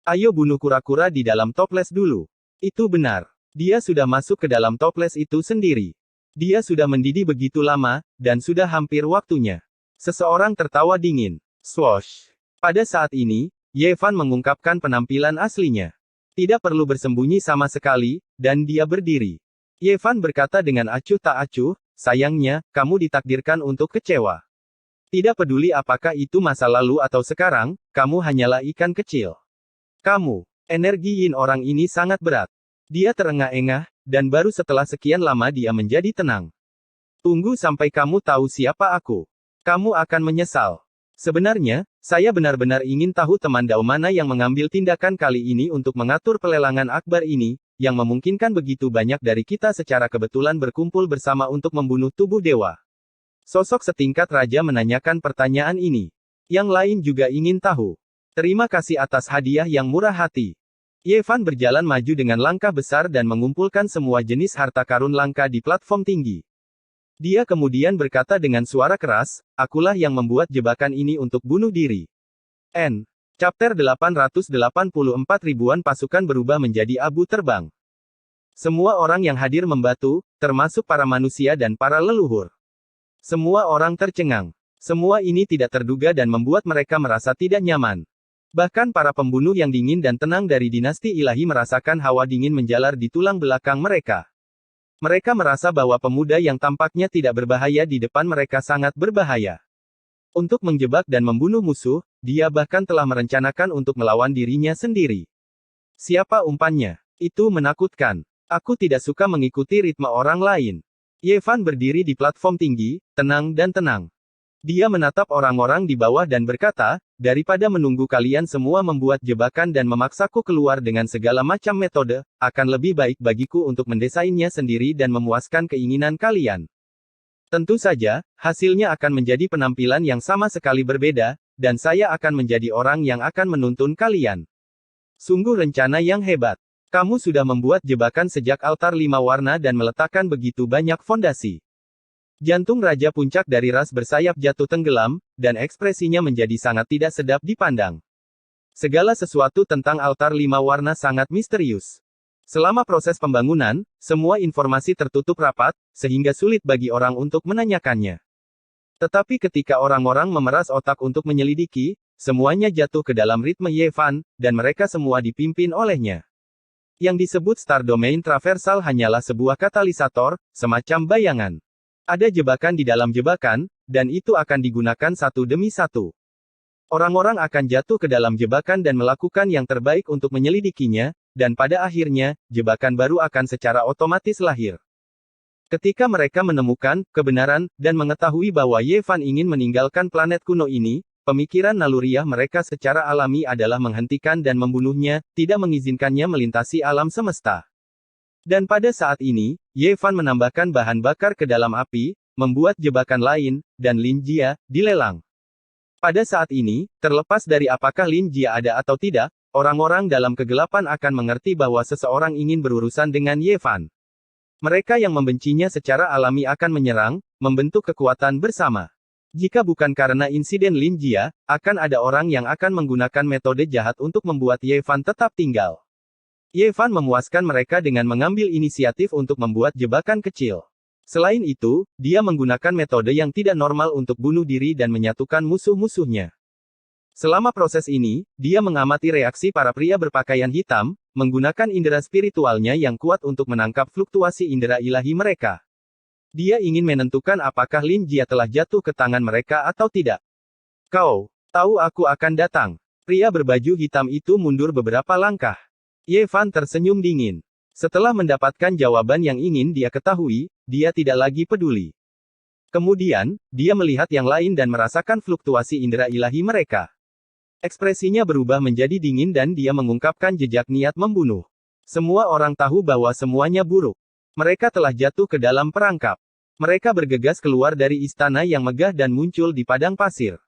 Ayo bunuh kura-kura di dalam toples dulu." Itu benar. Dia sudah masuk ke dalam toples itu sendiri. Dia sudah mendidih begitu lama, dan sudah hampir waktunya. Seseorang tertawa dingin. Swoosh. Pada saat ini, Ye Fan mengungkapkan penampilan aslinya. Tidak perlu bersembunyi sama sekali, dan dia berdiri. Ye Fan berkata dengan acuh tak acuh, "Sayangnya, kamu ditakdirkan untuk kecewa. Tidak peduli apakah itu masa lalu atau sekarang, kamu hanyalah ikan kecil." Kamu. Energi yin orang ini sangat berat. Dia terengah-engah, dan baru setelah sekian lama dia menjadi tenang. "Tunggu sampai kamu tahu siapa aku. Kamu akan menyesal. Sebenarnya, saya benar-benar ingin tahu teman Dao mana yang mengambil tindakan kali ini untuk mengatur pelelangan akbar ini, yang memungkinkan begitu banyak dari kita secara kebetulan berkumpul bersama untuk membunuh tubuh dewa." Sosok setingkat raja menanyakan pertanyaan ini. Yang lain juga ingin tahu. "Terima kasih atas hadiah yang murah hati." Ye Fan berjalan maju dengan langkah besar dan mengumpulkan semua jenis harta karun langka di platform tinggi. Dia kemudian berkata dengan suara keras, "Akulah yang membuat jebakan ini untuk bunuh diri." Chapter 884 ribuan pasukan berubah menjadi abu terbang. Semua orang yang hadir membatu, termasuk para manusia dan para leluhur. Semua orang tercengang. Semua ini tidak terduga dan membuat mereka merasa tidak nyaman. Bahkan para pembunuh yang dingin dan tenang dari dinasti ilahi merasakan hawa dingin menjalar di tulang belakang mereka. Mereka merasa bahwa pemuda yang tampaknya tidak berbahaya di depan mereka sangat berbahaya. Untuk menjebak dan membunuh musuh, dia bahkan telah merencanakan untuk melawan dirinya sendiri. Siapa umpannya? Itu menakutkan. Aku tidak suka mengikuti ritme orang lain. Ye Fan berdiri di platform tinggi, tenang dan tenang. Dia menatap orang-orang di bawah dan berkata, "Daripada menunggu kalian semua membuat jebakan dan memaksaku keluar dengan segala macam metode, akan lebih baik bagiku untuk mendesainnya sendiri dan memuaskan keinginan kalian. Tentu saja, hasilnya akan menjadi penampilan yang sama sekali berbeda, dan saya akan menjadi orang yang akan menuntun kalian." Sungguh rencana yang hebat. Kamu sudah membuat jebakan sejak altar 5 warna dan meletakkan begitu banyak fondasi. Jantung Raja Puncak dari ras bersayap jatuh tenggelam, dan ekspresinya menjadi sangat tidak sedap dipandang. Segala sesuatu tentang altar 5 warna sangat misterius. Selama proses pembangunan, semua informasi tertutup rapat, sehingga sulit bagi orang untuk menanyakannya. Tetapi ketika orang-orang memeras otak untuk menyelidiki, semuanya jatuh ke dalam ritme Ye Fan, dan mereka semua dipimpin olehnya. Yang disebut Star Domain Traversal hanyalah sebuah katalisator, semacam bayangan. Ada jebakan di dalam jebakan, dan itu akan digunakan satu demi satu. Orang-orang akan jatuh ke dalam jebakan dan melakukan yang terbaik untuk menyelidikinya, dan pada akhirnya, jebakan baru akan secara otomatis lahir. Ketika mereka menemukan kebenaran dan mengetahui bahwa Ye Fan ingin meninggalkan planet kuno ini, pemikiran naluriah mereka secara alami adalah menghentikan dan membunuhnya, tidak mengizinkannya melintasi alam semesta. Dan pada saat ini, Ye Fan menambahkan bahan bakar ke dalam api, membuat jebakan lain, dan Lin Jia dilelang. Pada saat ini, terlepas dari apakah Lin Jia ada atau tidak, orang-orang dalam kegelapan akan mengerti bahwa seseorang ingin berurusan dengan Ye Fan. Mereka yang membencinya secara alami akan menyerang, membentuk kekuatan bersama. Jika bukan karena insiden Lin Jia, akan ada orang yang akan menggunakan metode jahat untuk membuat Ye Fan tetap tinggal. Ye Fan memuaskan mereka dengan mengambil inisiatif untuk membuat jebakan kecil. Selain itu, dia menggunakan metode yang tidak normal untuk bunuh diri dan menyatukan musuh-musuhnya. Selama proses ini, dia mengamati reaksi para pria berpakaian hitam, menggunakan indera spiritualnya yang kuat untuk menangkap fluktuasi indera ilahi mereka. Dia ingin menentukan apakah Lin Jia telah jatuh ke tangan mereka atau tidak. Kau tahu aku akan datang. Pria berbaju hitam itu mundur beberapa langkah. Ye Fan tersenyum dingin. Setelah mendapatkan jawaban yang ingin dia ketahui, dia tidak lagi peduli. Kemudian, dia melihat yang lain dan merasakan fluktuasi indera ilahi mereka. Ekspresinya berubah menjadi dingin dan dia mengungkapkan jejak niat membunuh. Semua orang tahu bahwa semuanya buruk. Mereka telah jatuh ke dalam perangkap. Mereka bergegas keluar dari istana yang megah dan muncul di padang pasir.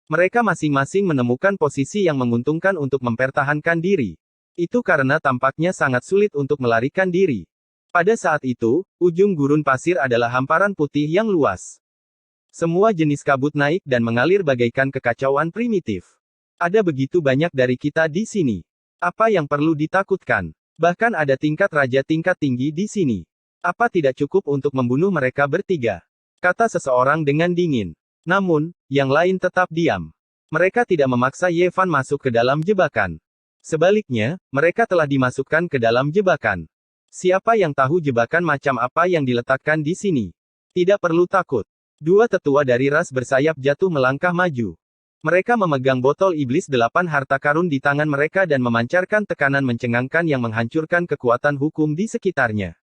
Mereka masing-masing menemukan posisi yang menguntungkan untuk mempertahankan diri. Itu karena tampaknya sangat sulit untuk melarikan diri. Pada saat itu, ujung gurun pasir adalah hamparan putih yang luas. Semua jenis kabut naik dan mengalir bagaikan kekacauan primitif. Ada begitu banyak dari kita di sini. Apa yang perlu ditakutkan? Bahkan ada tingkat raja tingkat tinggi di sini. Apa tidak cukup untuk membunuh mereka bertiga? Kata seseorang dengan dingin. Namun, yang lain tetap diam. Mereka tidak memaksa Ye Fan masuk ke dalam jebakan. Sebaliknya, mereka telah dimasukkan ke dalam jebakan. Siapa yang tahu jebakan macam apa yang diletakkan di sini? Tidak perlu takut. Dua tetua dari ras bersayap jatuh melangkah maju. Mereka memegang botol iblis 8 harta karun di tangan mereka dan memancarkan tekanan mencengangkan yang menghancurkan kekuatan hukum di sekitarnya.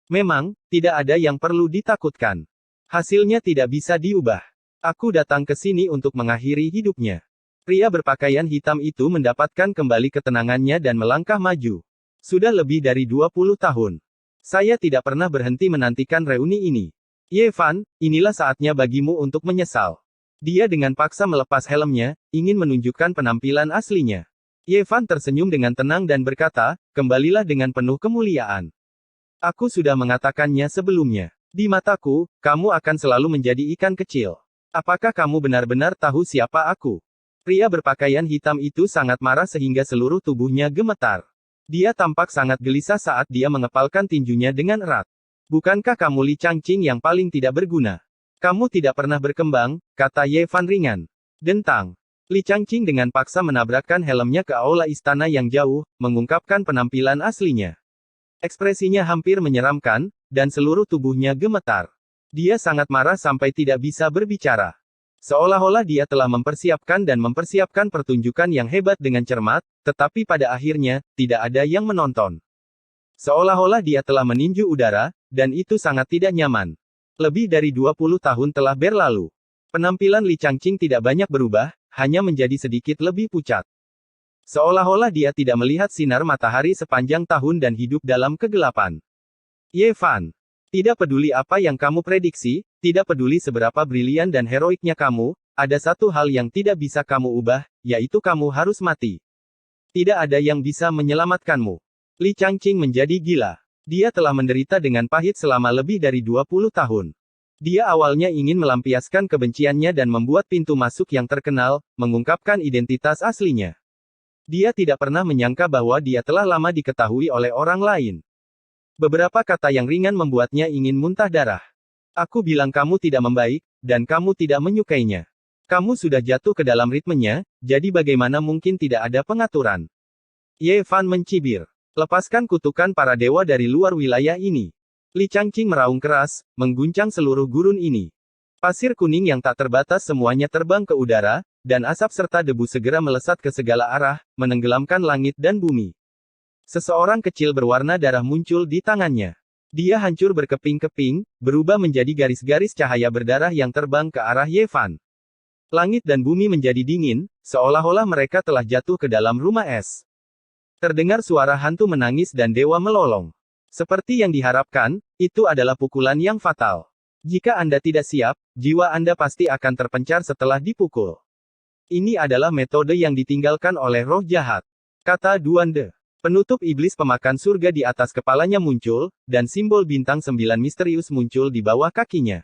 Memang, tidak ada yang perlu ditakutkan. Hasilnya tidak bisa diubah. Aku datang ke sini untuk mengakhiri hidupnya. Pria berpakaian hitam itu mendapatkan kembali ketenangannya dan melangkah maju. Sudah lebih dari 20 tahun. Saya tidak pernah berhenti menantikan reuni ini. Ye Fan, inilah saatnya bagimu untuk menyesal. Dia dengan paksa melepas helmnya, ingin menunjukkan penampilan aslinya. Ye Fan tersenyum dengan tenang dan berkata, kembalilah dengan penuh kemuliaan. Aku sudah mengatakannya sebelumnya. Di mataku, kamu akan selalu menjadi ikan kecil. Apakah kamu benar-benar tahu siapa aku? Pria berpakaian hitam itu sangat marah sehingga seluruh tubuhnya gemetar. Dia tampak sangat gelisah saat dia mengepalkan tinjunya dengan erat. Bukankah kamu Li Changqing yang paling tidak berguna? Kamu tidak pernah berkembang, kata Ye Fan ringan. Dentang. Li Changqing dengan paksa menabrakkan helmnya ke aula istana yang jauh, mengungkapkan penampilan aslinya. Ekspresinya hampir menyeramkan, dan seluruh tubuhnya gemetar. Dia sangat marah sampai tidak bisa berbicara. Seolah-olah dia telah mempersiapkan pertunjukan yang hebat dengan cermat, tetapi pada akhirnya, tidak ada yang menonton. Seolah-olah dia telah meninju udara, dan itu sangat tidak nyaman. Lebih dari 20 tahun telah berlalu. Penampilan Li Changqing tidak banyak berubah, hanya menjadi sedikit lebih pucat. Seolah-olah dia tidak melihat sinar matahari sepanjang tahun dan hidup dalam kegelapan. Ye Fan. Tidak peduli apa yang kamu prediksi, tidak peduli seberapa brilian dan heroiknya kamu, ada satu hal yang tidak bisa kamu ubah, yaitu kamu harus mati. Tidak ada yang bisa menyelamatkanmu. Li Changqing menjadi gila. Dia telah menderita dengan pahit selama lebih dari 20 tahun. Dia awalnya ingin melampiaskan kebenciannya dan membuat pintu masuk yang terkenal, mengungkapkan identitas aslinya. Dia tidak pernah menyangka bahwa dia telah lama diketahui oleh orang lain. Beberapa kata yang ringan membuatnya ingin muntah darah. Aku bilang kamu tidak membaik, dan kamu tidak menyukainya. Kamu sudah jatuh ke dalam ritmenya, jadi bagaimana mungkin tidak ada pengaturan? Ye Fan mencibir. Lepaskan kutukan para dewa dari luar wilayah ini. Li Changqing meraung keras, mengguncang seluruh gurun ini. Pasir kuning yang tak terbatas semuanya terbang ke udara, dan asap serta debu segera melesat ke segala arah, menenggelamkan langit dan bumi. Seseorang kecil berwarna darah muncul di tangannya. Dia hancur berkeping-keping, berubah menjadi garis-garis cahaya berdarah yang terbang ke arah Ye Fan. Langit dan bumi menjadi dingin, seolah-olah mereka telah jatuh ke dalam rumah es. Terdengar suara hantu menangis dan dewa melolong. Seperti yang diharapkan, itu adalah pukulan yang fatal. Jika Anda tidak siap, jiwa Anda pasti akan terpencar setelah dipukul. Ini adalah metode yang ditinggalkan oleh roh jahat, kata Duan De. Penutup iblis pemakan surga di atas kepalanya muncul, dan simbol bintang 9 misterius muncul di bawah kakinya.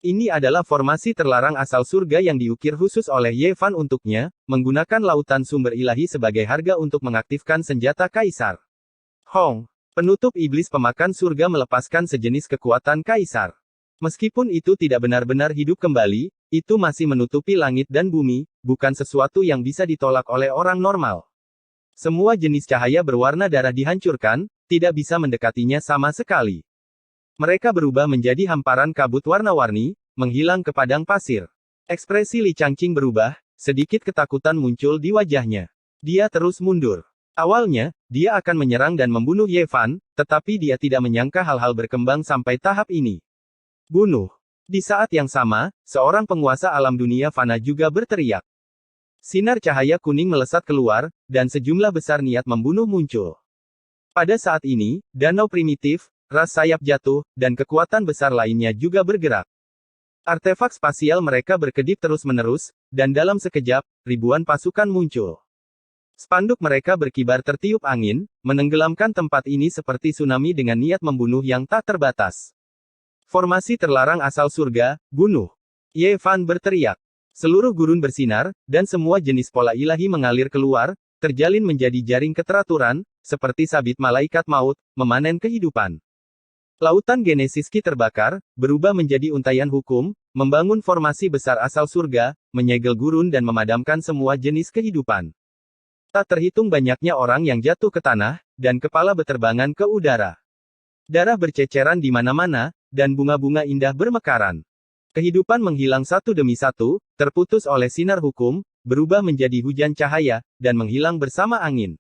Ini adalah formasi terlarang asal surga yang diukir khusus oleh Ye Fan untuknya, menggunakan lautan sumber ilahi sebagai harga untuk mengaktifkan senjata kaisar. Hong! Penutup iblis pemakan surga melepaskan sejenis kekuatan kaisar. Meskipun itu tidak benar-benar hidup kembali, itu masih menutupi langit dan bumi, bukan sesuatu yang bisa ditolak oleh orang normal. Semua jenis cahaya berwarna darah dihancurkan, tidak bisa mendekatinya sama sekali. Mereka berubah menjadi hamparan kabut warna-warni, menghilang ke padang pasir. Ekspresi Li Changqing berubah, sedikit ketakutan muncul di wajahnya. Dia terus mundur. Awalnya, dia akan menyerang dan membunuh Ye Fan, tetapi dia tidak menyangka hal-hal berkembang sampai tahap ini. Bunuh. Di saat yang sama, seorang penguasa alam dunia fana juga berteriak. Sinar cahaya kuning melesat keluar, dan sejumlah besar niat membunuh muncul. Pada saat ini, danau primitif, ras sayap jatuh, dan kekuatan besar lainnya juga bergerak. Artefak spasial mereka berkedip terus-menerus, dan dalam sekejap, ribuan pasukan muncul. Spanduk mereka berkibar tertiup angin, menenggelamkan tempat ini seperti tsunami dengan niat membunuh yang tak terbatas. Formasi terlarang asal surga, bunuh. Ye Fan berteriak. Seluruh gurun bersinar, dan semua jenis pola ilahi mengalir keluar, terjalin menjadi jaring keteraturan, seperti sabit malaikat maut, memanen kehidupan. Lautan Genesiski terbakar, berubah menjadi untaian hukum, membangun formasi besar asal surga, menyegel gurun dan memadamkan semua jenis kehidupan. Tak terhitung banyaknya orang yang jatuh ke tanah, dan kepala beterbangan ke udara. Darah berceceran di mana-mana, dan bunga-bunga indah bermekaran. Kehidupan menghilang satu demi satu, terputus oleh sinar hukum, berubah menjadi hujan cahaya, dan menghilang bersama angin.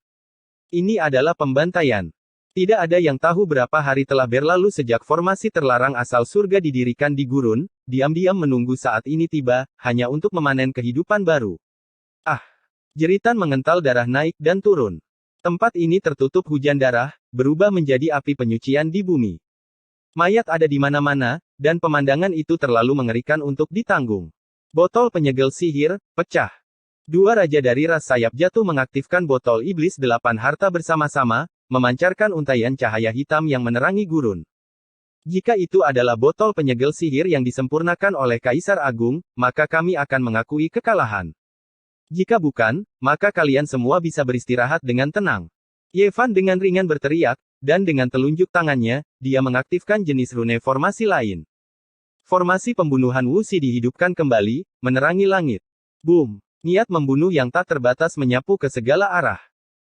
Ini adalah pembantaian. Tidak ada yang tahu berapa hari telah berlalu sejak formasi terlarang asal surga didirikan di gurun, diam-diam menunggu saat ini tiba, hanya untuk memanen kehidupan baru. Ah! Jeritan mengental darah naik dan turun. Tempat ini tertutup hujan darah, berubah menjadi api penyucian di bumi. Mayat ada di mana-mana, dan pemandangan itu terlalu mengerikan untuk ditanggung. Botol penyegel sihir, pecah. Dua raja dari ras sayap jatuh mengaktifkan botol iblis 8 harta bersama-sama, memancarkan untaian cahaya hitam yang menerangi gurun. Jika itu adalah botol penyegel sihir yang disempurnakan oleh Kaisar Agung, maka kami akan mengakui kekalahan. Jika bukan, maka kalian semua bisa beristirahat dengan tenang. Ye Fan dengan ringan berteriak, dan dengan telunjuk tangannya, dia mengaktifkan jenis rune formasi lain. Formasi pembunuhan Wuxi dihidupkan kembali, menerangi langit. Boom! Niat membunuh yang tak terbatas menyapu ke segala arah.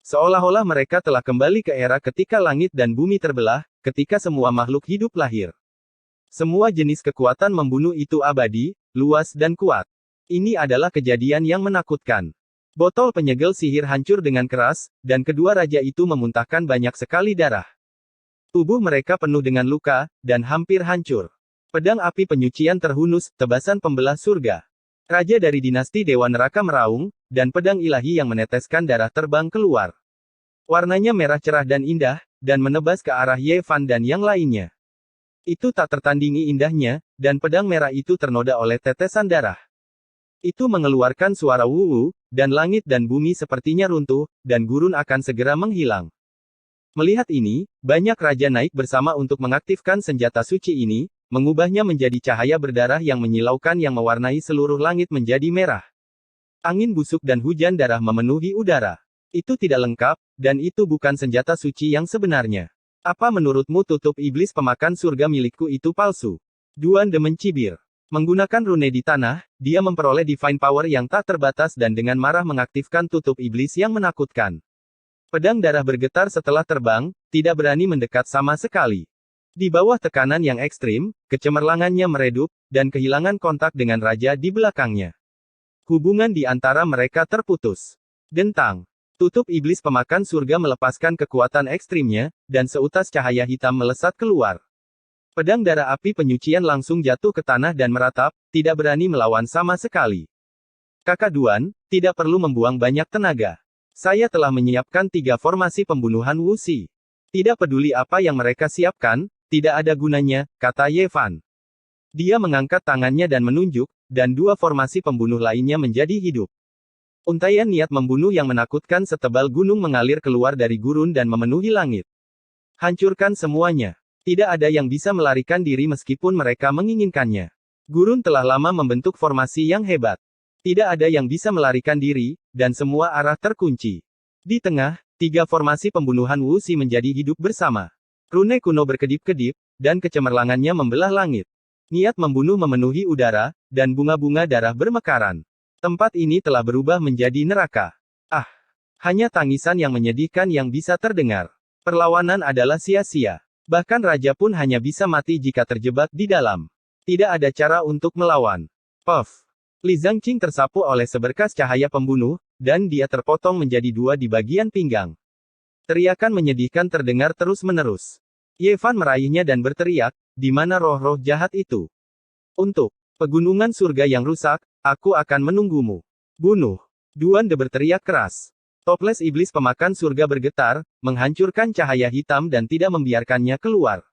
Seolah-olah mereka telah kembali ke era ketika langit dan bumi terbelah, ketika semua makhluk hidup lahir. Semua jenis kekuatan membunuh itu abadi, luas dan kuat. Ini adalah kejadian yang menakutkan. Botol penyegel sihir hancur dengan keras, dan kedua raja itu memuntahkan banyak sekali darah. Tubuh mereka penuh dengan luka, dan hampir hancur. Pedang api penyucian terhunus, tebasan pembelah surga. Raja dari dinasti Dewa Neraka meraung, dan pedang ilahi yang meneteskan darah terbang keluar. Warnanya merah cerah dan indah, dan menebas ke arah Ye Fan dan yang lainnya. Itu tak tertandingi indahnya, dan pedang merah itu ternoda oleh tetesan darah. Itu mengeluarkan suara wuwu, dan langit dan bumi sepertinya runtuh, dan gurun akan segera menghilang. Melihat ini, banyak raja naik bersama untuk mengaktifkan senjata suci ini, mengubahnya menjadi cahaya berdarah yang menyilaukan yang mewarnai seluruh langit menjadi merah. Angin busuk dan hujan darah memenuhi udara. Itu tidak lengkap, dan itu bukan senjata suci yang sebenarnya. Apa menurutmu tutup iblis pemakan surga milikku itu palsu? Duan De mencibir. Menggunakan rune di tanah, dia memperoleh divine power yang tak terbatas dan dengan marah mengaktifkan tutup iblis yang menakutkan. Pedang darah bergetar setelah terbang, tidak berani mendekat sama sekali. Di bawah tekanan yang ekstrim, kecemerlangannya meredup, dan kehilangan kontak dengan raja di belakangnya. Hubungan di antara mereka terputus. Dentang. Tutup iblis pemakan surga melepaskan kekuatan ekstrimnya, dan seutas cahaya hitam melesat keluar. Pedang darah api penyucian langsung jatuh ke tanah dan meratap, tidak berani melawan sama sekali. Kakak Duan, tidak perlu membuang banyak tenaga. Saya telah menyiapkan 3 formasi pembunuhan Wuxi. Tidak peduli apa yang mereka siapkan, tidak ada gunanya, kata Ye Fan. Dia mengangkat tangannya dan menunjuk, dan 2 formasi pembunuh lainnya menjadi hidup. Untaian niat membunuh yang menakutkan setebal gunung mengalir keluar dari gurun dan memenuhi langit. Hancurkan semuanya. Tidak ada yang bisa melarikan diri meskipun mereka menginginkannya. Gurun telah lama membentuk formasi yang hebat. Tidak ada yang bisa melarikan diri, dan semua arah terkunci. Di tengah, 3 formasi pembunuhan Wuxi menjadi hidup bersama. Rune kuno berkedip-kedip, dan kecemerlangannya membelah langit. Niat membunuh memenuhi udara, dan bunga-bunga darah bermekaran. Tempat ini telah berubah menjadi neraka. Ah! Hanya tangisan yang menyedihkan yang bisa terdengar. Perlawanan adalah sia-sia. Bahkan raja pun hanya bisa mati jika terjebak di dalam. Tidak ada cara untuk melawan. Puff! Li Zhangqing tersapu oleh seberkas cahaya pembunuh, dan dia terpotong menjadi 2 di bagian pinggang. Teriakan menyedihkan terdengar terus-menerus. Ye Fan meraihnya dan berteriak, di mana roh-roh jahat itu? Untuk pegunungan surga yang rusak, aku akan menunggumu. Bunuh! Duan De berteriak keras. Toples iblis pemakan surga bergetar, menghancurkan cahaya hitam dan tidak membiarkannya keluar.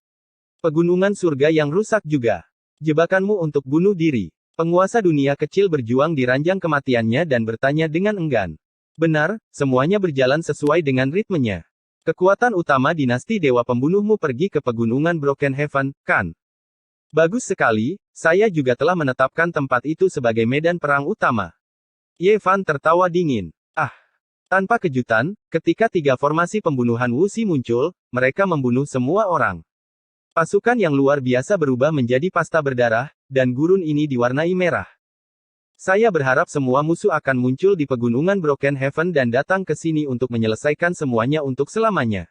Pegunungan surga yang rusak juga. Jebakanmu untuk bunuh diri. Penguasa dunia kecil berjuang di ranjang kematiannya dan bertanya dengan enggan. Benar, semuanya berjalan sesuai dengan ritmenya. Kekuatan utama dinasti Dewa Pembunuhmu pergi ke pegunungan Broken Heaven, kan? Bagus sekali, saya juga telah menetapkan tempat itu sebagai medan perang utama. Ye Fan tertawa dingin. Ah! Tanpa kejutan, ketika 3 formasi pembunuhan Wuxi muncul, mereka membunuh semua orang. Pasukan yang luar biasa berubah menjadi pasta berdarah, dan gurun ini diwarnai merah. Saya berharap semua musuh akan muncul di pegunungan Broken Heaven dan datang ke sini untuk menyelesaikan semuanya untuk selamanya.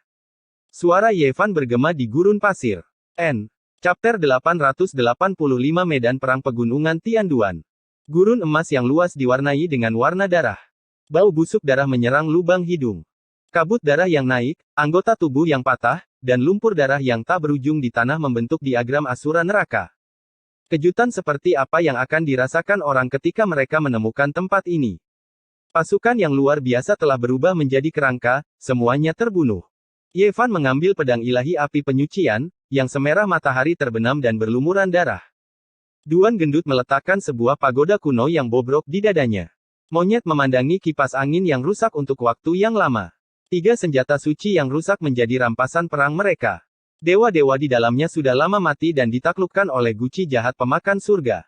Suara Ye Fan bergema di gurun pasir. N. Chapter 885 Medan Perang Pegunungan Tianduan. Gurun emas yang luas diwarnai dengan warna darah. Bau busuk darah menyerang lubang hidung. Kabut darah yang naik, anggota tubuh yang patah, dan lumpur darah yang tak berujung di tanah membentuk diagram asura neraka. Kejutan seperti apa yang akan dirasakan orang ketika mereka menemukan tempat ini? Pasukan yang luar biasa telah berubah menjadi kerangka, semuanya terbunuh. Ye Fan mengambil pedang ilahi api penyucian, yang semerah matahari terbenam dan berlumuran darah. Duan gendut meletakkan sebuah pagoda kuno yang bobrok di dadanya. Monyet memandangi kipas angin yang rusak untuk waktu yang lama. 3 senjata suci yang rusak menjadi rampasan perang mereka. Dewa-dewa di dalamnya sudah lama mati dan ditaklukkan oleh guci jahat pemakan surga.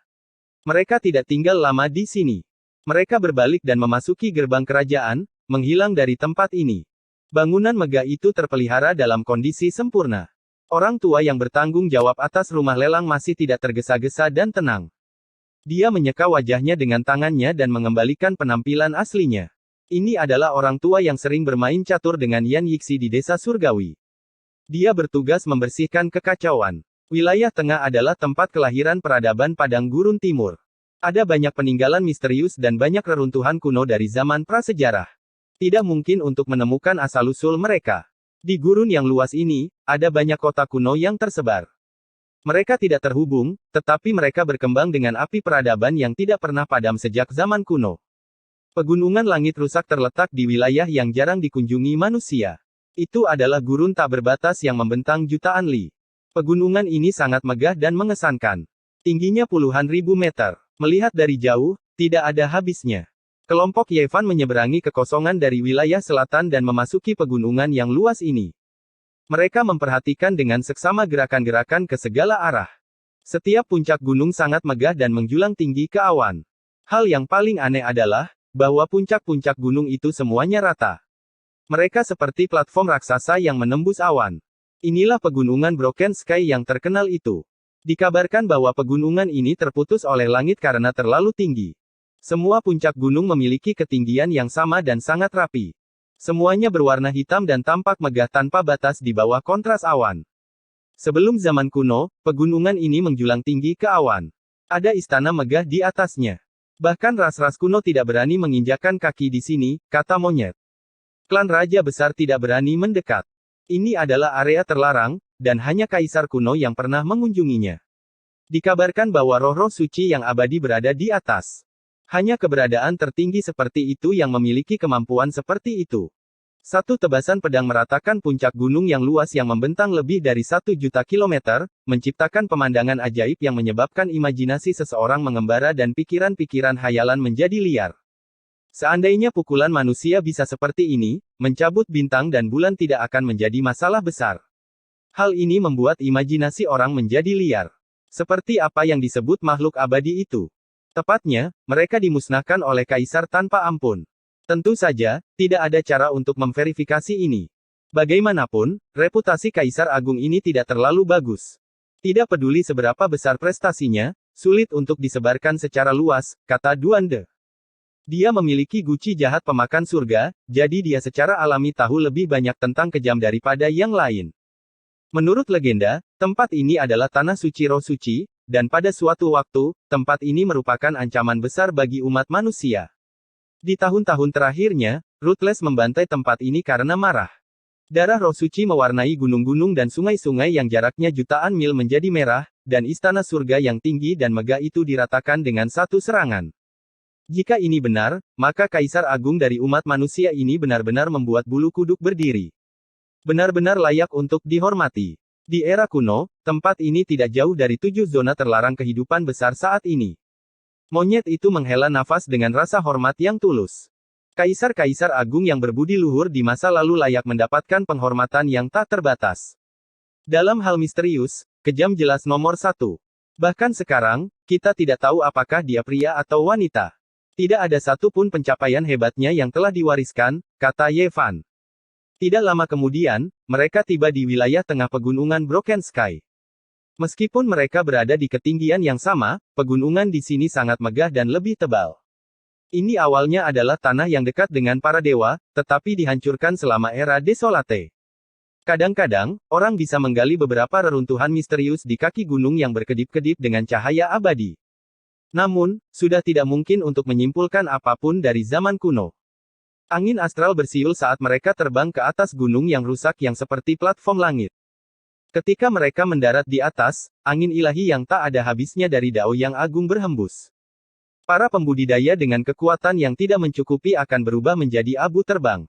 Mereka tidak tinggal lama di sini. Mereka berbalik dan memasuki gerbang kerajaan, menghilang dari tempat ini. Bangunan megah itu terpelihara dalam kondisi sempurna. Orang tua yang bertanggung jawab atas rumah lelang masih tidak tergesa-gesa dan tenang. Dia menyeka wajahnya dengan tangannya dan mengembalikan penampilan aslinya. Ini adalah orang tua yang sering bermain catur dengan Yan Yixi di desa surgawi. Dia bertugas membersihkan kekacauan. Wilayah tengah adalah tempat kelahiran peradaban Padang Gurun Timur. Ada banyak peninggalan misterius dan banyak reruntuhan kuno dari zaman prasejarah. Tidak mungkin untuk menemukan asal-usul mereka. Di gurun yang luas ini, ada banyak kota kuno yang tersebar. Mereka tidak terhubung, tetapi mereka berkembang dengan api peradaban yang tidak pernah padam sejak zaman kuno. Pegunungan langit rusak terletak di wilayah yang jarang dikunjungi manusia. Itu adalah gurun tak berbatas yang membentang jutaan li. Pegunungan ini sangat megah dan mengesankan. Tingginya puluhan ribu meter. Melihat dari jauh, tidak ada habisnya. Kelompok Ye Fan menyeberangi kekosongan dari wilayah selatan dan memasuki pegunungan yang luas ini. Mereka memperhatikan dengan seksama gerakan-gerakan ke segala arah. Setiap puncak gunung sangat megah dan menjulang tinggi ke awan. Hal yang paling aneh adalah, bahwa puncak-puncak gunung itu semuanya rata. Mereka seperti platform raksasa yang menembus awan. Inilah pegunungan Broken Sky yang terkenal itu. Dikabarkan bahwa pegunungan ini terputus oleh langit karena terlalu tinggi. Semua puncak gunung memiliki ketinggian yang sama dan sangat rapi. Semuanya berwarna hitam dan tampak megah tanpa batas di bawah kontras awan. Sebelum zaman kuno, pegunungan ini menjulang tinggi ke awan. Ada istana megah di atasnya. Bahkan ras-ras kuno tidak berani menginjakkan kaki di sini, kata monyet. Klan raja besar tidak berani mendekat. Ini adalah area terlarang, dan hanya kaisar kuno yang pernah mengunjunginya. Dikabarkan bahwa roh-roh suci yang abadi berada di atas. Hanya keberadaan tertinggi seperti itu yang memiliki kemampuan seperti itu. Satu tebasan pedang meratakan puncak gunung yang luas yang membentang lebih dari 1 juta kilometer, menciptakan pemandangan ajaib yang menyebabkan imajinasi seseorang mengembara dan pikiran-pikiran hayalan menjadi liar. Seandainya pukulan manusia bisa seperti ini, mencabut bintang dan bulan tidak akan menjadi masalah besar. Hal ini membuat imajinasi orang menjadi liar. Seperti apa yang disebut makhluk abadi itu? Tepatnya, mereka dimusnahkan oleh kaisar tanpa ampun. Tentu saja, tidak ada cara untuk memverifikasi ini. Bagaimanapun, reputasi Kaisar Agung ini tidak terlalu bagus. Tidak peduli seberapa besar prestasinya, sulit untuk disebarkan secara luas, kata Duande. Dia memiliki guci jahat pemakan surga, jadi dia secara alami tahu lebih banyak tentang kejam daripada yang lain. Menurut legenda, tempat ini adalah tanah suci roh suci, dan pada suatu waktu, tempat ini merupakan ancaman besar bagi umat manusia. Di tahun-tahun terakhirnya, Ruthless membantai tempat ini karena marah. Darah roh suci mewarnai gunung-gunung dan sungai-sungai yang jaraknya jutaan mil menjadi merah, dan istana surga yang tinggi dan megah itu diratakan dengan satu serangan. Jika ini benar, maka Kaisar Agung dari umat manusia ini benar-benar membuat bulu kuduk berdiri. Benar-benar layak untuk dihormati. Di era kuno, tempat ini tidak jauh dari 7 zona terlarang kehidupan besar saat ini. Monyet itu menghela nafas dengan rasa hormat yang tulus. Kaisar-kaisar agung yang berbudi luhur di masa lalu layak mendapatkan penghormatan yang tak terbatas. Dalam hal misterius, kejam jelas nomor 1. Bahkan sekarang, kita tidak tahu apakah dia pria atau wanita. Tidak ada satupun pencapaian hebatnya yang telah diwariskan, kata Yevan. Tidak lama kemudian, mereka tiba di wilayah tengah pegunungan Broken Sky. Meskipun mereka berada di ketinggian yang sama, pegunungan di sini sangat megah dan lebih tebal. Ini awalnya adalah tanah yang dekat dengan para dewa, tetapi dihancurkan selama era Desolate. Kadang-kadang, orang bisa menggali beberapa reruntuhan misterius di kaki gunung yang berkedip-kedip dengan cahaya abadi. Namun, sudah tidak mungkin untuk menyimpulkan apapun dari zaman kuno. Angin astral bersiul saat mereka terbang ke atas gunung yang rusak yang seperti platform langit. Ketika mereka mendarat di atas, angin ilahi yang tak ada habisnya dari Dao yang agung berhembus. Para pembudidaya dengan kekuatan yang tidak mencukupi akan berubah menjadi abu terbang.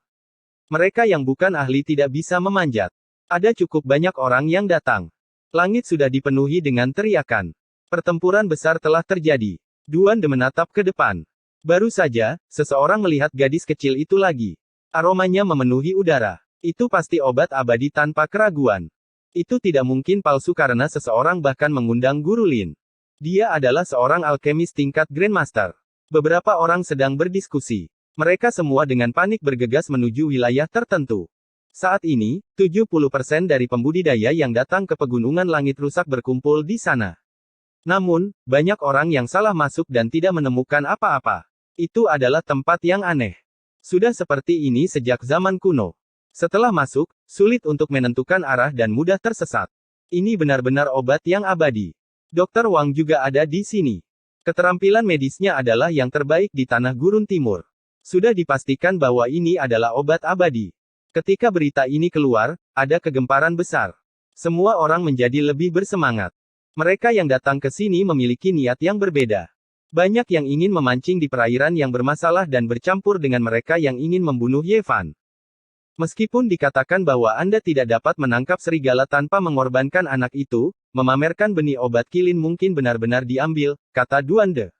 Mereka yang bukan ahli tidak bisa memanjat. Ada cukup banyak orang yang datang. Langit sudah dipenuhi dengan teriakan. Pertempuran besar telah terjadi. Duande menatap ke depan. Baru saja, seseorang melihat gadis kecil itu lagi. Aromanya memenuhi udara. Itu pasti obat abadi tanpa keraguan. Itu tidak mungkin palsu karena seseorang bahkan mengundang Guru Lin. Dia adalah seorang alkemis tingkat Grandmaster. Beberapa orang sedang berdiskusi. Mereka semua dengan panik bergegas menuju wilayah tertentu. Saat ini, 70% dari pembudidaya yang datang ke pegunungan langit rusak berkumpul di sana. Namun, banyak orang yang salah masuk dan tidak menemukan apa-apa. Itu adalah tempat yang aneh. Sudah seperti ini sejak zaman kuno. Setelah masuk, sulit untuk menentukan arah dan mudah tersesat. Ini benar-benar obat yang abadi. Dr. Wang juga ada di sini. Keterampilan medisnya adalah yang terbaik di tanah gurun timur. Sudah dipastikan bahwa ini adalah obat abadi. Ketika berita ini keluar, ada kegemparan besar. Semua orang menjadi lebih bersemangat. Mereka yang datang ke sini memiliki niat yang berbeda. Banyak yang ingin memancing di perairan yang bermasalah dan bercampur dengan mereka yang ingin membunuh Yevan. Meskipun dikatakan bahwa Anda tidak dapat menangkap serigala tanpa mengorbankan anak itu, memamerkan benih obat kilin mungkin benar-benar diambil, kata Duande.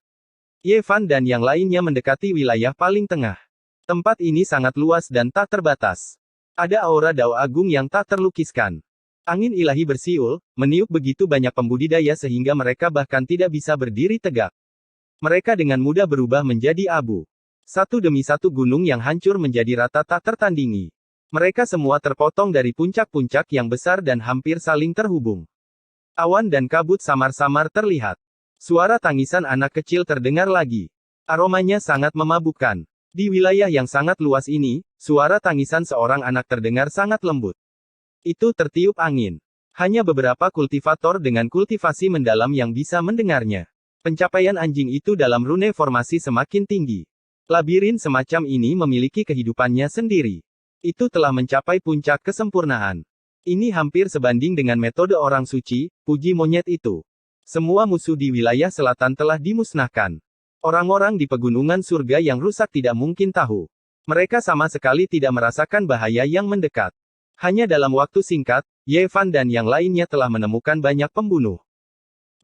Yevan dan yang lainnya mendekati wilayah paling tengah. Tempat ini sangat luas dan tak terbatas. Ada aura Dao Agung yang tak terlukiskan. Angin ilahi bersiul, meniup begitu banyak pembudidaya sehingga mereka bahkan tidak bisa berdiri tegak. Mereka dengan mudah berubah menjadi abu. Satu demi satu gunung yang hancur menjadi rata tak tertandingi. Mereka semua terpotong dari puncak-puncak yang besar dan hampir saling terhubung. Awan dan kabut samar-samar terlihat. Suara tangisan anak kecil terdengar lagi. Aromanya sangat memabukkan. Di wilayah yang sangat luas ini, suara tangisan seorang anak terdengar sangat lembut. Itu tertiup angin. Hanya beberapa kultivator dengan kultivasi mendalam yang bisa mendengarnya. Pencapaian anjing itu dalam rune formasi semakin tinggi. Labirin semacam ini memiliki kehidupannya sendiri. Itu telah mencapai puncak kesempurnaan. Ini hampir sebanding dengan metode orang suci, puji monyet itu. Semua musuh di wilayah selatan telah dimusnahkan. Orang-orang di pegunungan surga yang rusak tidak mungkin tahu. Mereka sama sekali tidak merasakan bahaya yang mendekat. Hanya dalam waktu singkat, Yevan dan yang lainnya telah menemukan banyak pembunuh.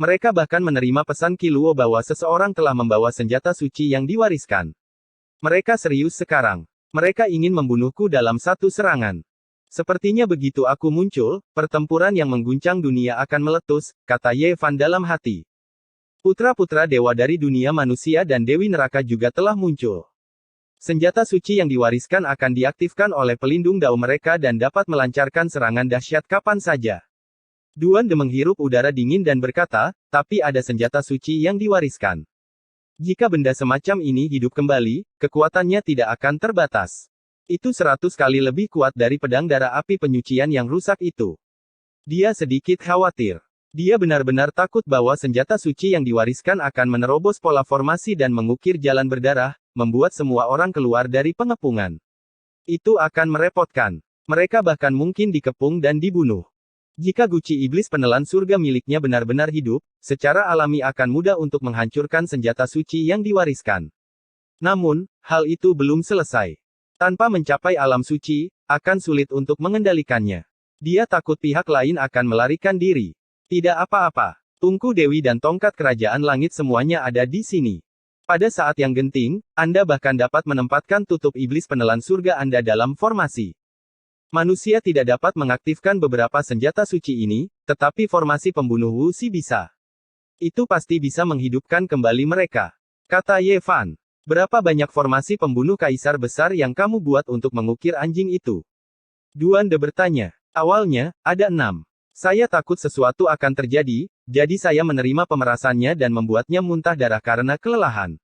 Mereka bahkan menerima pesan Kiluo bahwa seseorang telah membawa senjata suci yang diwariskan. Mereka serius sekarang. Mereka ingin membunuhku dalam satu serangan. Sepertinya begitu aku muncul, pertempuran yang mengguncang dunia akan meletus, kata Yevan dalam hati. Putra-putra dewa dari dunia manusia dan Dewi Neraka juga telah muncul. Senjata suci yang diwariskan akan diaktifkan oleh pelindung dao mereka dan dapat melancarkan serangan dahsyat kapan saja. Duan De menghirup udara dingin dan berkata, tapi ada senjata suci yang diwariskan. Jika benda semacam ini hidup kembali, kekuatannya tidak akan terbatas. Itu 100 kali lebih kuat dari pedang darah api penyucian yang rusak itu. Dia sedikit khawatir. Dia benar-benar takut bahwa senjata suci yang diwariskan akan menerobos pola formasi dan mengukir jalan berdarah, membuat semua orang keluar dari pengepungan. Itu akan merepotkan. Mereka bahkan mungkin dikepung dan dibunuh. Jika guci iblis penelan surga miliknya benar-benar hidup, secara alami akan mudah untuk menghancurkan senjata suci yang diwariskan. Namun, hal itu belum selesai. Tanpa mencapai alam suci, akan sulit untuk mengendalikannya. Dia takut pihak lain akan melarikan diri. Tidak apa-apa. Tungku Dewi dan tongkat kerajaan langit semuanya ada di sini. Pada saat yang genting, Anda bahkan dapat menempatkan tutup iblis penelan surga Anda dalam formasi. Manusia tidak dapat mengaktifkan beberapa senjata suci ini, tetapi formasi pembunuh Wu Si bisa. Itu pasti bisa menghidupkan kembali mereka. Kata Yevan. Berapa banyak formasi pembunuh kaisar besar yang kamu buat untuk mengukir anjing itu? Duan De bertanya. Awalnya, ada 6. Saya takut sesuatu akan terjadi, jadi saya menerima pemerasannya dan membuatnya muntah darah karena kelelahan.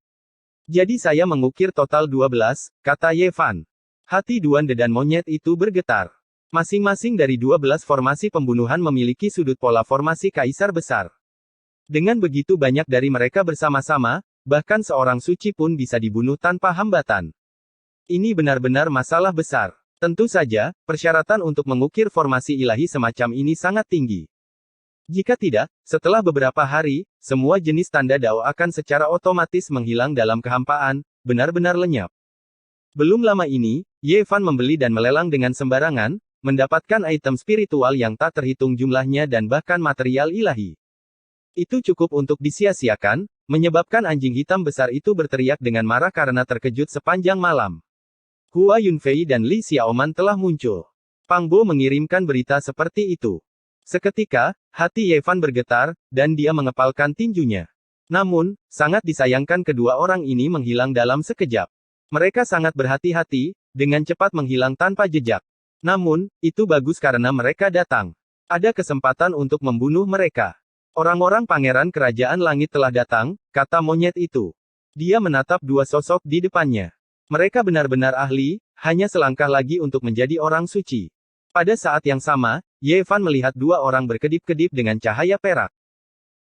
Jadi saya mengukir total 12, kata Yevan. Hati Duan De dan monyet itu bergetar. Masing-masing dari 12 formasi pembunuhan memiliki sudut pola formasi kaisar besar. Dengan begitu banyak dari mereka bersama-sama, bahkan seorang suci pun bisa dibunuh tanpa hambatan. Ini benar-benar masalah besar. Tentu saja, persyaratan untuk mengukir formasi ilahi semacam ini sangat tinggi. Jika tidak, setelah beberapa hari, semua jenis tanda dao akan secara otomatis menghilang dalam kehampaan, benar-benar lenyap. Belum lama ini, Yevan membeli dan melelang dengan sembarangan, mendapatkan item spiritual yang tak terhitung jumlahnya dan bahkan material ilahi. Itu cukup untuk disia-siakan, menyebabkan anjing hitam besar itu berteriak dengan marah karena terkejut sepanjang malam. Hua Yunfei dan Li Xiaoman telah muncul. Pang Bo mengirimkan berita seperti itu. Seketika, hati Yevan bergetar, dan dia mengepalkan tinjunya. Namun, sangat disayangkan kedua orang ini menghilang dalam sekejap. Mereka sangat berhati-hati, dengan cepat menghilang tanpa jejak. Namun, itu bagus karena mereka datang. Ada kesempatan untuk membunuh mereka. Orang-orang pangeran kerajaan langit telah datang, kata monyet itu. Dia menatap dua sosok di depannya. Mereka benar-benar ahli, hanya selangkah lagi untuk menjadi orang suci. Pada saat yang sama, Yevan melihat dua orang berkedip-kedip dengan cahaya perak.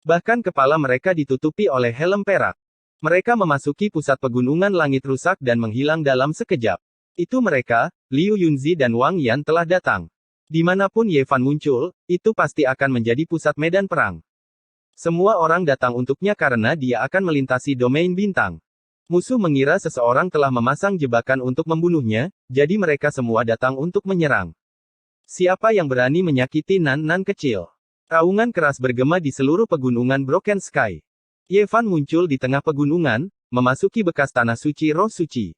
Bahkan kepala mereka ditutupi oleh helm perak. Mereka memasuki pusat pegunungan langit rusak dan menghilang dalam sekejap. Itu mereka, Liu Yunzi dan Wang Yan telah datang. Dimanapun Yevan muncul, itu pasti akan menjadi pusat medan perang. Semua orang datang untuknya karena dia akan melintasi domain bintang. Musuh mengira seseorang telah memasang jebakan untuk membunuhnya, jadi mereka semua datang untuk menyerang. Siapa yang berani menyakiti Nan-Nan kecil? Raungan keras bergema di seluruh pegunungan Broken Sky. Yevan muncul di tengah pegunungan, memasuki bekas tanah suci roh suci.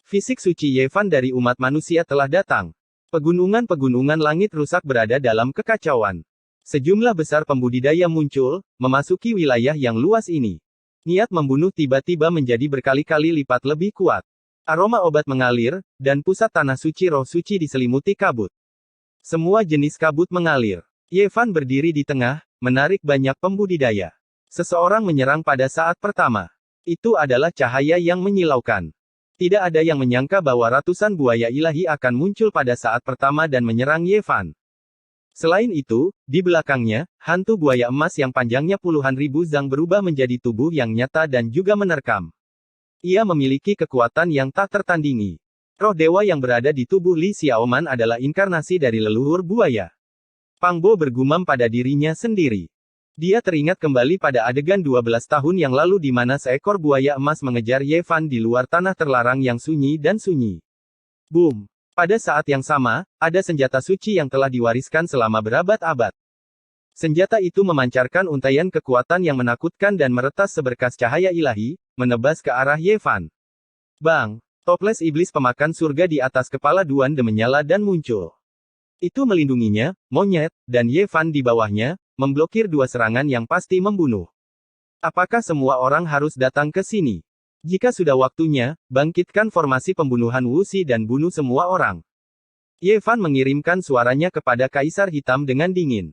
Fisik suci Yevan dari umat manusia telah datang. Pegunungan-pegunungan langit rusak berada dalam kekacauan. Sejumlah besar pembudidaya muncul, memasuki wilayah yang luas ini. Niat membunuh tiba-tiba menjadi berkali-kali lipat lebih kuat. Aroma obat mengalir, dan pusat tanah suci roh suci diselimuti kabut. Semua jenis kabut mengalir. Yevan berdiri di tengah, menarik banyak pembudidaya. Seseorang menyerang pada saat pertama. Itu adalah cahaya yang menyilaukan. Tidak ada yang menyangka bahwa ratusan buaya ilahi akan muncul pada saat pertama dan menyerang Ye Fan. Selain itu, di belakangnya, hantu buaya emas yang panjangnya puluhan ribu zang berubah menjadi tubuh yang nyata dan juga menerkam. Ia memiliki kekuatan yang tak tertandingi. Roh dewa yang berada di tubuh Li Xiaoman adalah inkarnasi dari leluhur buaya. Pang Bo bergumam pada dirinya sendiri. Dia teringat kembali pada adegan 12 tahun yang lalu di mana seekor buaya emas mengejar Ye Fan di luar tanah terlarang yang sunyi dan sunyi. Boom! Pada saat yang sama, ada senjata suci yang telah diwariskan selama berabad-abad. Senjata itu memancarkan untaian kekuatan yang menakutkan dan meretas seberkas cahaya ilahi, menebas ke arah Ye Fan. Bang! Toples iblis pemakan surga di atas kepala Duan De menyala dan muncul. Itu melindunginya, monyet, dan Ye Fan di bawahnya, memblokir dua serangan yang pasti membunuh. Apakah semua orang harus datang ke sini? Jika sudah waktunya, bangkitkan formasi pembunuhan Wuxi dan bunuh semua orang. Ye Fan mengirimkan suaranya kepada Kaisar Hitam dengan dingin.